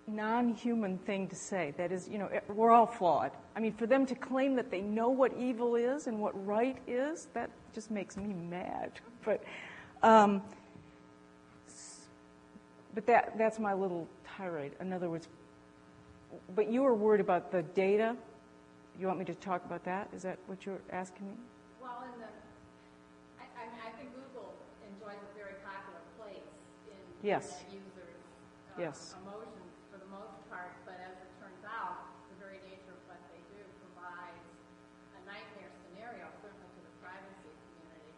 non-human thing to say. That is, you know, we're all flawed. I mean, for them to claim that they know what evil is and what right is, that just makes me mad. But that's my little tirade. In other words, but you were worried about the data. You want me to talk about that? Is that what you're asking me? Well, I think Google enjoys a very popular place in Yes. users' Yes. emotions for the most part, but as it turns out, the very nature of what they do provides a nightmare scenario, certainly to the privacy community,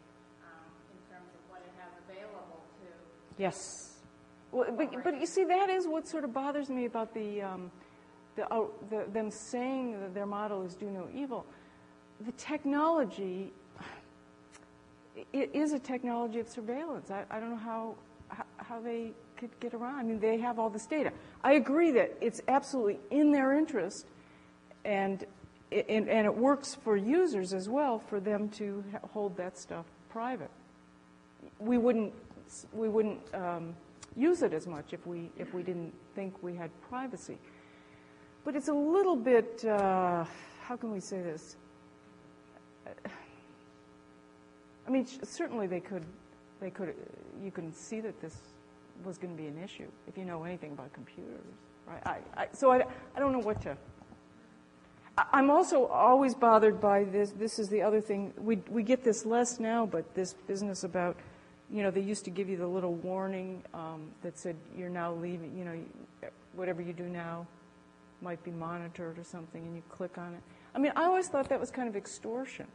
in terms of what it has available to. Yes. Well, but you see, that is what sort of bothers me about them saying that their motto is do no evil. The technology, it is a technology of surveillance. I don't know how they could get around. I mean, they have all this data. I agree that it's absolutely in their interest, and it works for users as well for them to hold that stuff private. We wouldn't use it as much if we didn't think we had privacy. But it's a little bit, how can we say this? I mean, certainly you can see that this was going to be an issue if you know anything about computers, right? So I don't know what to. I'm also always bothered by this. This is the other thing. We get this less now, but this business about, you know, they used to give you the little warning that said you're now leaving, you know, whatever you do now might be monitored or something, and you click on it. I mean, I always thought that was kind of extortion,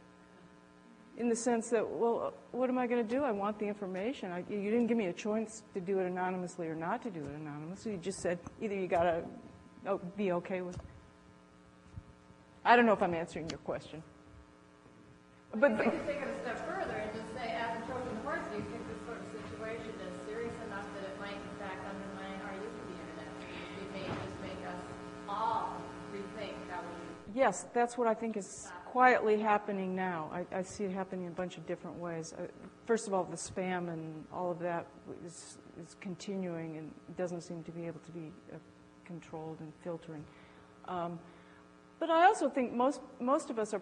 in the sense that, well, what am I going to do? I want the information. You didn't give me a choice to do it anonymously or not to do it anonymously. You just said either you got to be okay with. I don't know if I'm answering your question. But you could take it a step further and just say, as a Trojan horse, do you think this sort of situation is serious enough that it might, in fact, undermine our use of the Internet? It may just make us all rethink how we. Yes, that's what I think is quietly happening now. I see it happening in a bunch of different ways. First of all, the spam and all of that is continuing and doesn't seem to be able to be controlled and filtering. But I also think most of us are.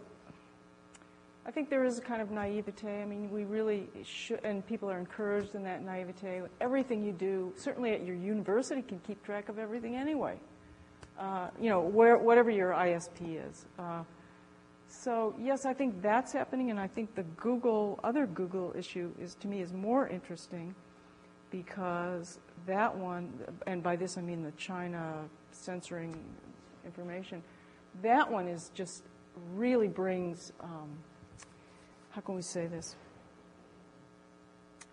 I think there is a kind of naivete. I mean, we really should, and people are encouraged in that naivete. Everything you do, certainly at your university, can keep track of everything anyway. You know, whatever your ISP is. So yes, I think that's happening, and I think the other Google issue to me is more interesting, because that one, and by this I mean the China censoring information, that one is just really brings, how can we say this?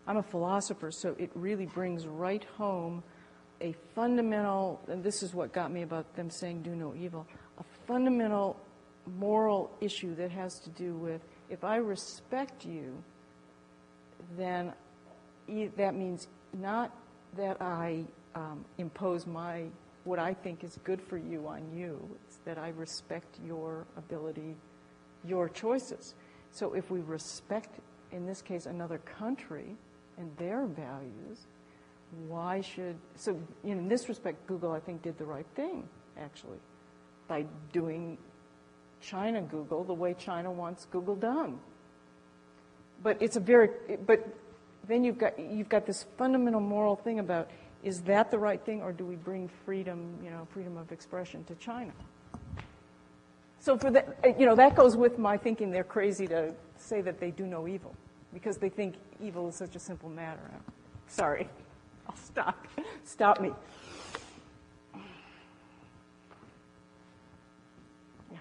I'm a philosopher, so it really brings right home a fundamental, and this is what got me about them saying do no evil, a fundamental moral issue that has to do with, if I respect you, then that means not that I impose what I think is good for you on you. It's that I respect your ability, your choices. So if we respect, in this case, another country and their values, why should, so in this respect, Google, I think, did the right thing, actually, by doing China Google the way China wants Google done. But but then you've got this fundamental moral thing about, is that the right thing, or do we bring freedom of expression to China? So for that, that goes with my thinking they're crazy to say that they do no evil, because they think evil is such a simple matter. Sorry, I'll stop. Stop me. Yeah.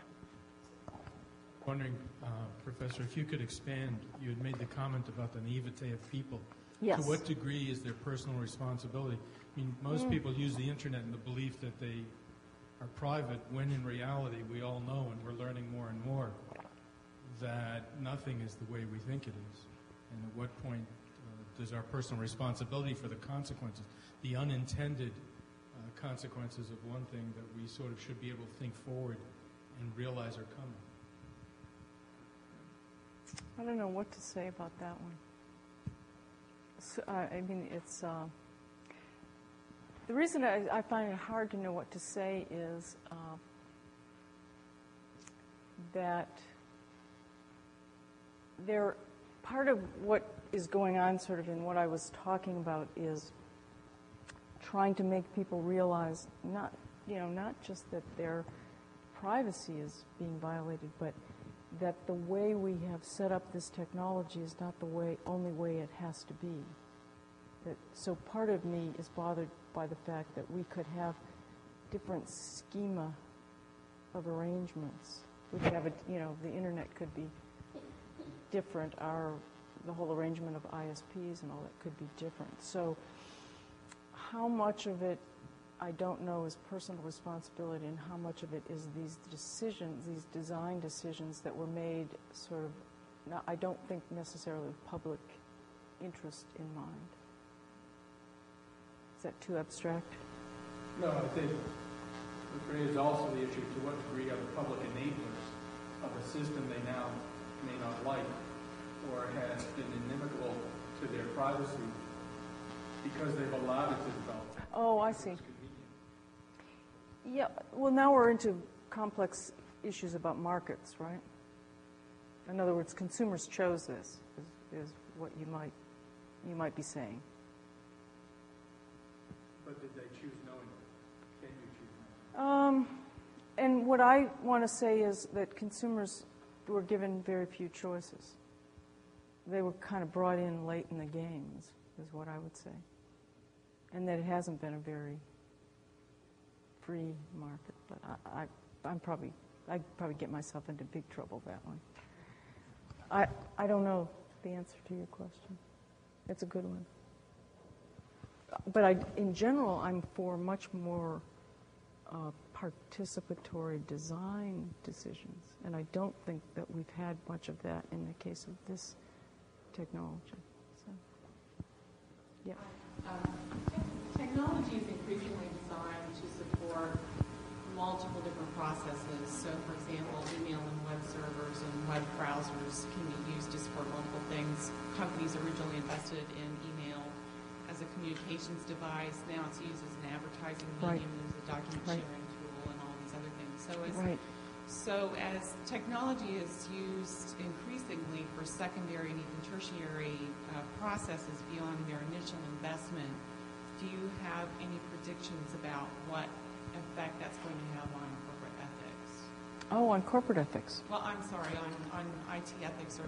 Wondering, Professor, if you could expand, you had made the comment about the naivete of people. Yes. To what degree is there personal responsibility? I mean, most people use the internet in the belief that they are private, when in reality we all know, and we're learning more and more, that nothing is the way we think it is. And at what point does our personal responsibility for the consequences, the unintended consequences of one thing that we sort of should be able to think forward and realize are coming? I don't know what to say about that one. So, I mean, it's the reason I find it hard to know what to say is that part of what is going on sort of in what I was talking about is trying to make people realize not just that their privacy is being violated, but that the way we have set up this technology is not the only way it has to be. So part of me is bothered by the fact that we could have different schema of arrangements. We could have the internet could be different. The whole arrangement of ISPs and all that could be different. So how much of it I don't know is personal responsibility, and how much of it is these decisions, these design decisions that were made sort of, I don't think necessarily with public interest in mind. Is that too abstract? No, I think it raises also the issue to what degree are the public enablers of a system they now may not like or has been inimical to their privacy because they've allowed it to develop. Oh, I see. Yeah, well, now we're into complex issues about markets, right? In other words, consumers chose this, is what you might be saying. But did they choose knowingly? Can you choose knowingly? And what I want to say is that consumers were given very few choices. They were kind of brought in late in the game, is what I would say. And that it hasn't been a very free market, but I'd probably get myself into big trouble that way. I don't know the answer to your question. It's a good one. But in general, I'm for much more participatory design decisions, and I don't think that we've had much of that in the case of this technology. So, yeah. Technology is increasingly designed to support multiple different processes. So, for example, email and web servers and web browsers can be used to support multiple things. Companies originally invested in email as a communications device. Now it's used as an advertising medium, as a document sharing tool, and all these other things. So as technology is used increasingly for secondary and even tertiary processes beyond their initial investment, do you have any predictions about what effect that's going to have on corporate ethics? Oh, on corporate ethics. Well, I'm sorry, on IT ethics, or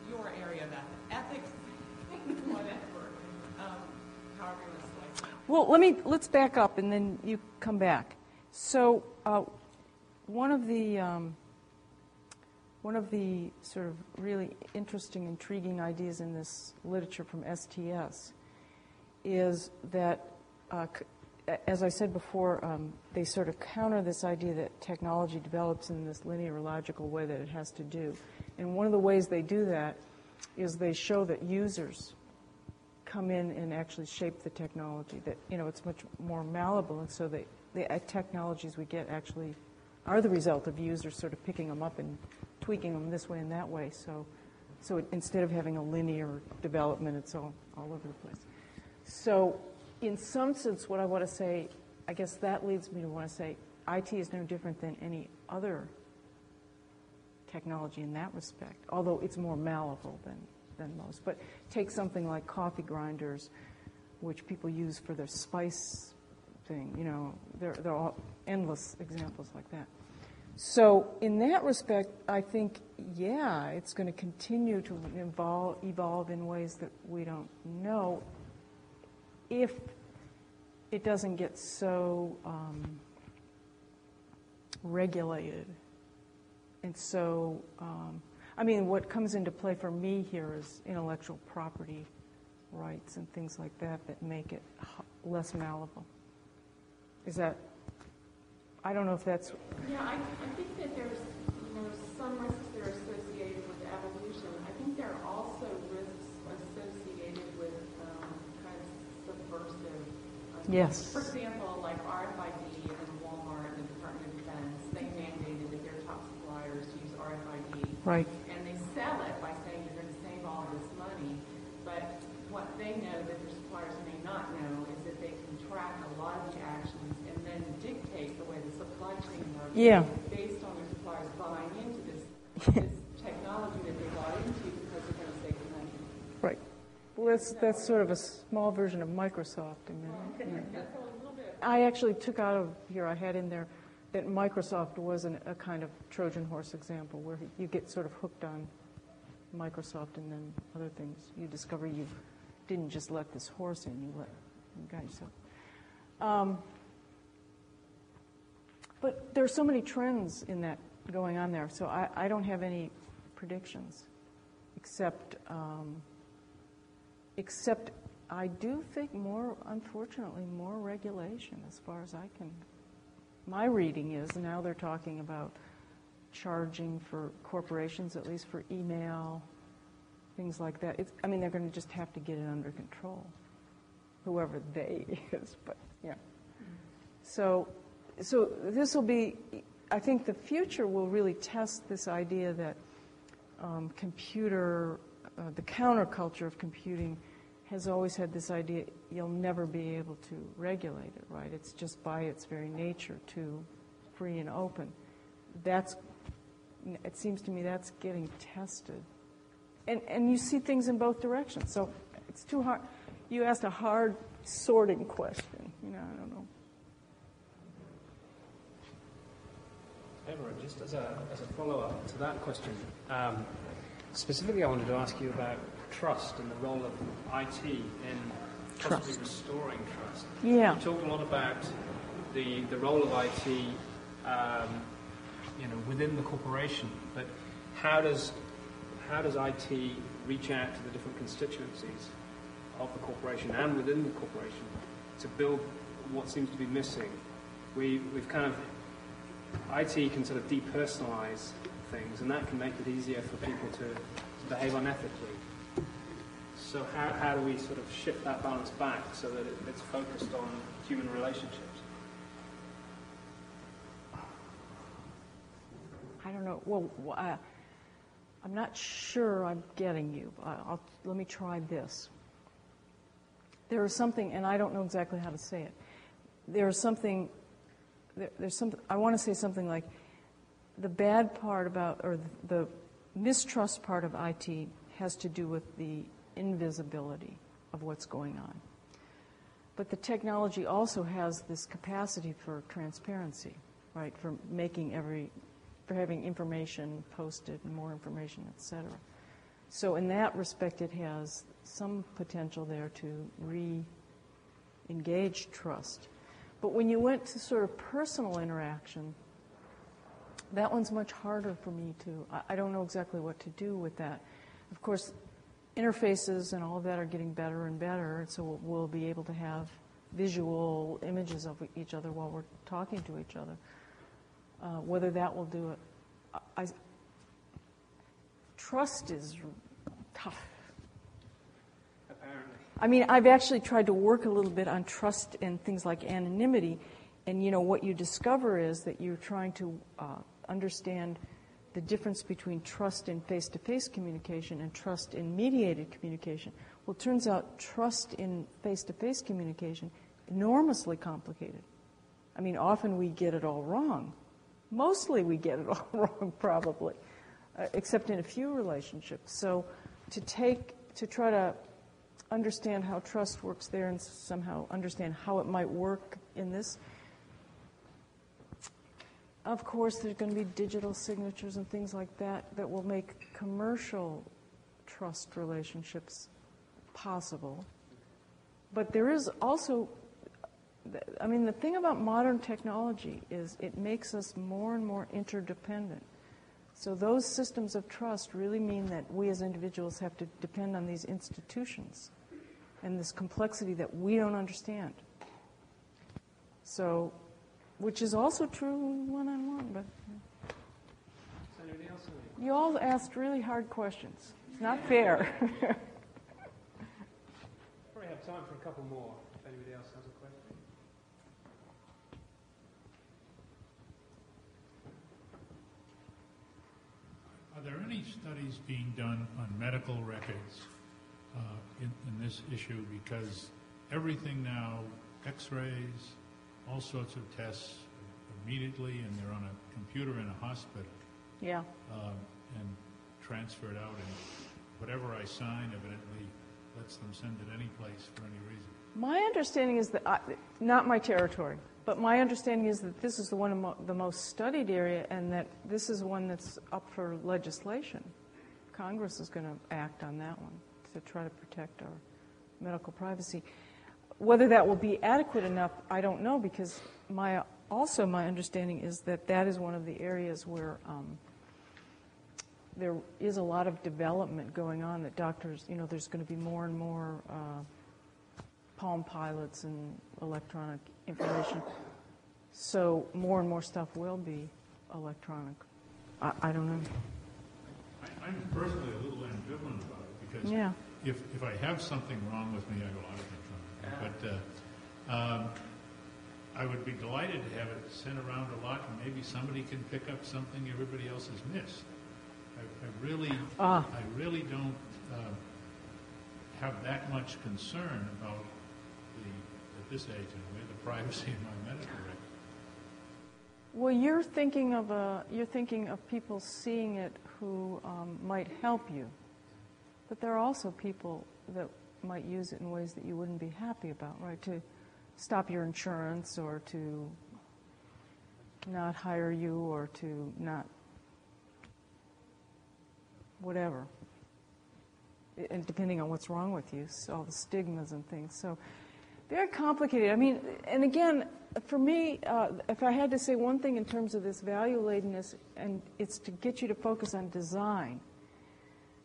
your area of ethics, whatever, however you want to slice it. Well, let's back up and then you come back. So one of the sort of really interesting, intriguing ideas in this literature from STS is that, as I said before, they sort of counter this idea that technology develops in this linear logical way that it has to do. And one of the ways they do that is they show that users come in and actually shape the technology, that, it's much more malleable, and so the technologies we get actually are the result of users sort of picking them up and tweaking them this way and that way. So instead of having a linear development, it's all over the place. So in some sense, what I want to say, I guess that leads me to want to say IT is no different than any other technology in that respect, although it's more malleable than most. But take something like coffee grinders, which people use for their spice thing. There are all endless examples like that. So in that respect, I think, yeah, it's going to continue to evolve in ways that we don't know if it doesn't get so regulated. And so, I mean, what comes into play for me here is intellectual property rights and things like that that make it less malleable. Is that, I don't know if that's... Yeah, I think that there's, some risks that are associated with evolution. I think there are also risks associated with kind of subversive. Yes. For example, like RFID and Walmart and the Department of Defense, they mandated that their top suppliers use RFID. Right. And they sell it by saying you're going to save all this money, but what they know that their suppliers may not know is that they can track a lot of the actions and then dictate the way the supply chain works based on their suppliers buying into this technology that they bought into because they're going to save the money. Right. Well, that's sort of a small version of Microsoft. I actually took out of here, I had in there that Microsoft was a kind of Trojan horse example where you get sort of hooked on Microsoft and then other things. You discover you didn't just let this horse in, you got yourself. But there are so many trends in that going on there, so I don't have any predictions, except I do think unfortunately, more regulation as far as I can. My reading is now they're talking about charging for corporations, at least for email, things like that. They're going to just have to get it under control, whoever they is, but yeah. So this will be, I think the future will really test this idea that the counterculture of computing has always had this idea you'll never be able to regulate it, right? It's just by its very nature too free and open. It seems to me that's getting tested. And you see things in both directions. So it's too hard. You asked a hard sorting question. I don't know. Deborah, just as a follow-up to that question, specifically I wanted to ask you about trust and the role of IT in possibly restoring trust. Yeah. You talk a lot about the role of IT within the corporation, but how does IT reach out to the different constituencies of the corporation and within the corporation to build what seems to be missing? We've kind of, IT can sort of depersonalize things, and that can make it easier for people to behave unethically. So how do we sort of shift that balance back so that it's focused on human relationships? I don't know. Well, I'm not sure I'm getting you. Let me try this. There is something, and I don't know exactly how to say it. There's something. I want to say something like the bad part about, or the mistrust part of IT has to do with the invisibility of what's going on. But the technology also has this capacity for transparency, right? For having information posted and more information, et cetera. So in that respect, it has some potential there to re-engage trust. But when you went to sort of personal interaction, that one's much harder for me to, I don't know exactly what to do with that. Of course, interfaces and all of that are getting better and better, so we'll be able to have visual images of each other while we're talking to each other. Whether that will do it, trust is tough. Apparently. I've actually tried to work a little bit on trust and things like anonymity, and what you discover is that you're trying to understand the difference between trust in face-to-face communication and trust in mediated communication. Well, it turns out trust in face-to-face communication enormously complicated. Often we get it all wrong. Mostly we get it all wrong, probably, except in a few relationships. So to try to understand how trust works there and somehow understand how it might work in this, of course, there's going to be digital signatures and things like that that will make commercial trust relationships possible. But there is also, I mean, the thing about modern technology is it makes us more and more interdependent. So those systems of trust really mean that we as individuals have to depend on these institutions and this complexity that we don't understand. So, which is also true one-on-one, but you all asked really hard questions. It's not fair. Probably have time for a couple more, if anybody else has a question. Are there any studies being done on medical records in this issue? Because everything now, x-rays, all sorts of tests immediately, and they're on a computer in a hospital. Yeah. And transferred out, and whatever I sign evidently lets them send it any place for any reason. My understanding is that, not my territory, but my understanding is that this is one of the most studied area, and that this is one that's up for legislation. Congress is going to act on that one to try to protect our medical privacy. Whether that will be adequate enough, I don't know, because my understanding is that that is one of the areas where there is a lot of development going on, that doctors, there's going to be more and more Palm Pilots and electronic information. So more and more stuff will be electronic. I don't know. I'm personally a little ambivalent about it, because if I have something wrong with me, I go out of control. But I would be delighted to have it sent around a lot, and maybe somebody can pick up something everybody else has missed. I really don't have that much concern about at this age anyway, the privacy of my medical record. Well, you're thinking of people seeing it who might help you, but there are also people that might use it in ways that you wouldn't be happy about, right? To stop your insurance, or to not hire you, or to not whatever. And depending on what's wrong with you, so all the stigmas and things. So very complicated. I mean, and again, for me, if I had to say one thing in terms of this value-ladenness, and it's to get you to focus on design.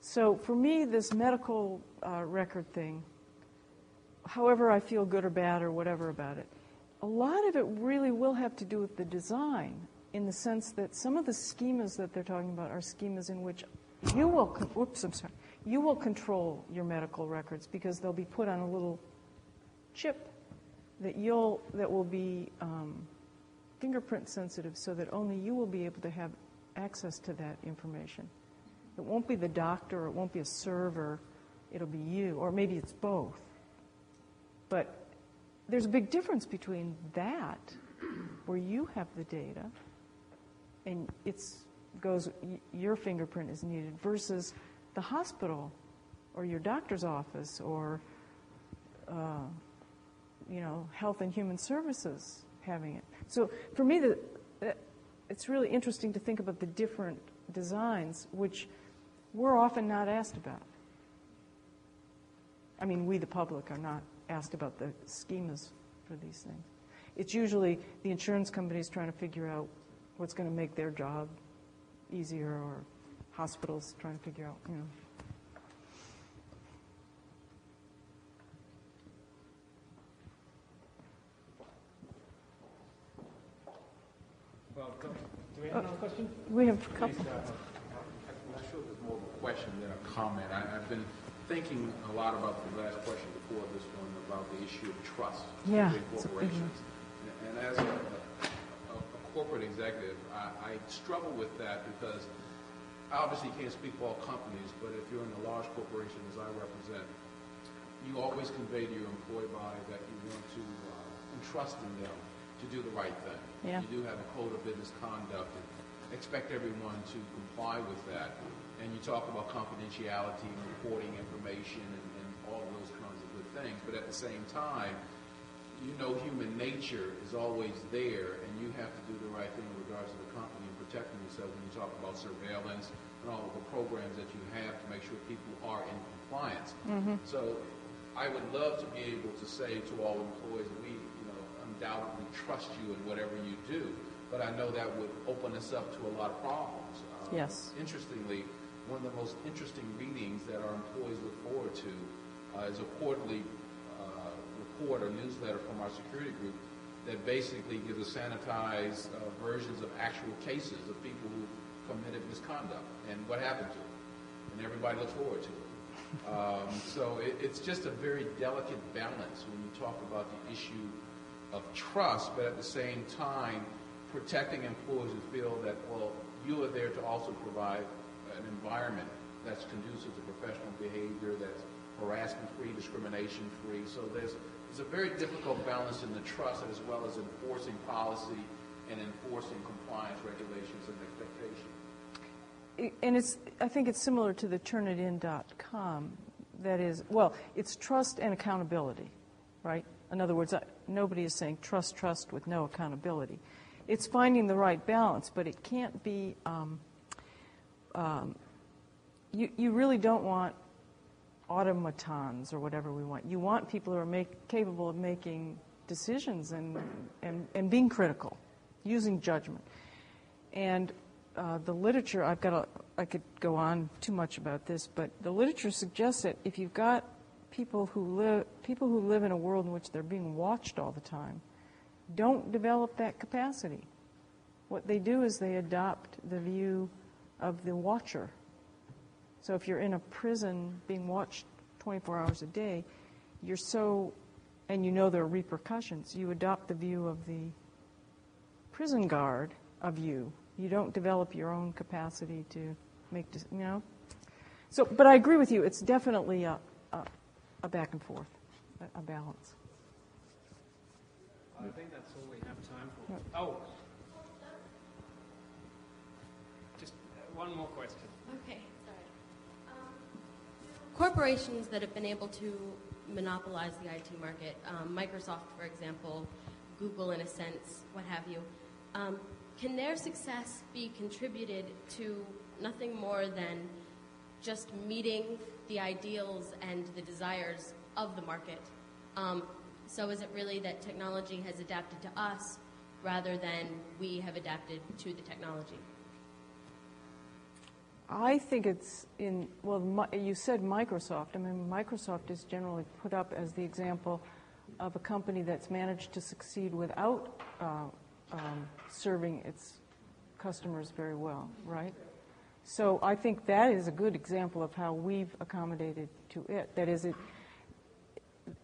So for me, this medical record thing, however I feel good or bad or whatever about it, a lot of it really will have to do with the design, in the sense that some of the schemas that they're talking about are schemas in which you will control your medical records, because they'll be put on a little chip that will be fingerprint sensitive, so that only you will be able to have access to that information. It won't be the doctor, or it won't be a server, it'll be you, or maybe it's both. But there's a big difference between that, where you have the data, and your fingerprint is needed, versus the hospital, or your doctor's office, or Health and Human Services having it. So for me, it's really interesting to think about the different designs, which we're often not asked about. I mean, we, the public, are not asked about the schemas for these things. It's usually the insurance companies trying to figure out what's going to make their job easier, or hospitals trying to figure out, Well, do we have another question? We have a couple. I'm not sure if it's more of a question than a comment. I've been thinking a lot about the last question before this one, about the issue of trust between corporations. And as a corporate executive, I struggle with that, because obviously you can't speak for all companies, but if you're in a large corporation, as I represent, you always convey to your employee body that you want to entrust in them to do the right thing. Yeah. You do have a code of business conduct and expect everyone to comply with that. And you talk about confidentiality and reporting information and all of those kinds of good things. But at the same time, human nature is always there, and you have to do the right thing regards to the company and protecting yourself when you talk about surveillance and all of the programs that you have to make sure people are in compliance. So I would love to be able to say to all employees, we undoubtedly trust you in whatever you do, but I know that would open us up to a lot of problems. Yes. Interestingly, one of the most interesting readings that our employees look forward to is a quarterly report or newsletter from our security group that basically gives us sanitized versions of actual cases of people who committed misconduct and what happened to them. And everybody looks forward to it. So it's just a very delicate balance when you talk about the issue of trust, but at the same time protecting employees who feel that, well, you are there to also provide an environment that's conducive to professional behavior, that's harassment-free, discrimination-free. So there's a very difficult balance in the trust as well as enforcing policy and enforcing compliance regulations and expectations. And I think it's similar to the Turnitin.com. That is, well, it's trust and accountability, right? In other words, nobody is saying trust with no accountability. It's finding the right balance, but it can't be, you really don't want automatons or whatever we want. You want people who are capable of making decisions and being critical, using judgment. And the literature, I could go on too much about this, but the literature suggests that if you've got people who live in a world in which they're being watched all the time, don't develop that capacity. What they do is they adopt the view of the watcher. So if you're in a prison being watched 24 hours a day, and you know there are repercussions, you adopt the view of the prison guard of you. You don't develop your own capacity to make, So, but I agree with you. It's definitely a back and forth, a balance. I think that's all we have time for. Oh, just one more question. Okay, sorry. Corporations that have been able to monopolize the IT market, Microsoft, for example, Google in a sense, what have you, can their success be contributed to nothing more than just meeting the ideals and the desires of the market? So is it really that technology has adapted to us rather than we have adapted to the technology? I think it's you said Microsoft. I mean, Microsoft is generally put up as the example of a company that's managed to succeed without serving its customers very well, right? So I think that is a good example of how we've accommodated to it. That is,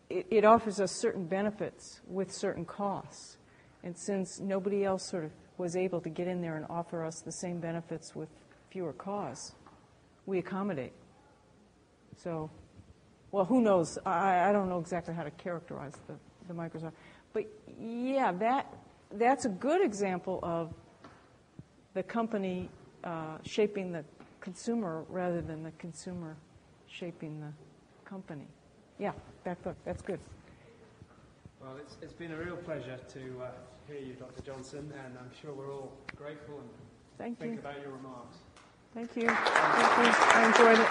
it offers us certain benefits with certain costs. And since nobody else sort of was able to get in there and offer us the same benefits with fewer costs, we accommodate. So, well, who knows? I don't know exactly how to characterize the Microsoft. But, yeah, that's a good example of the company shaping the consumer rather than the consumer shaping the company. Yeah, that's good. Well, it's been a real pleasure to hear you, Dr. Johnson, and I'm sure we're all grateful and think about your remarks. Thank you. I enjoyed it.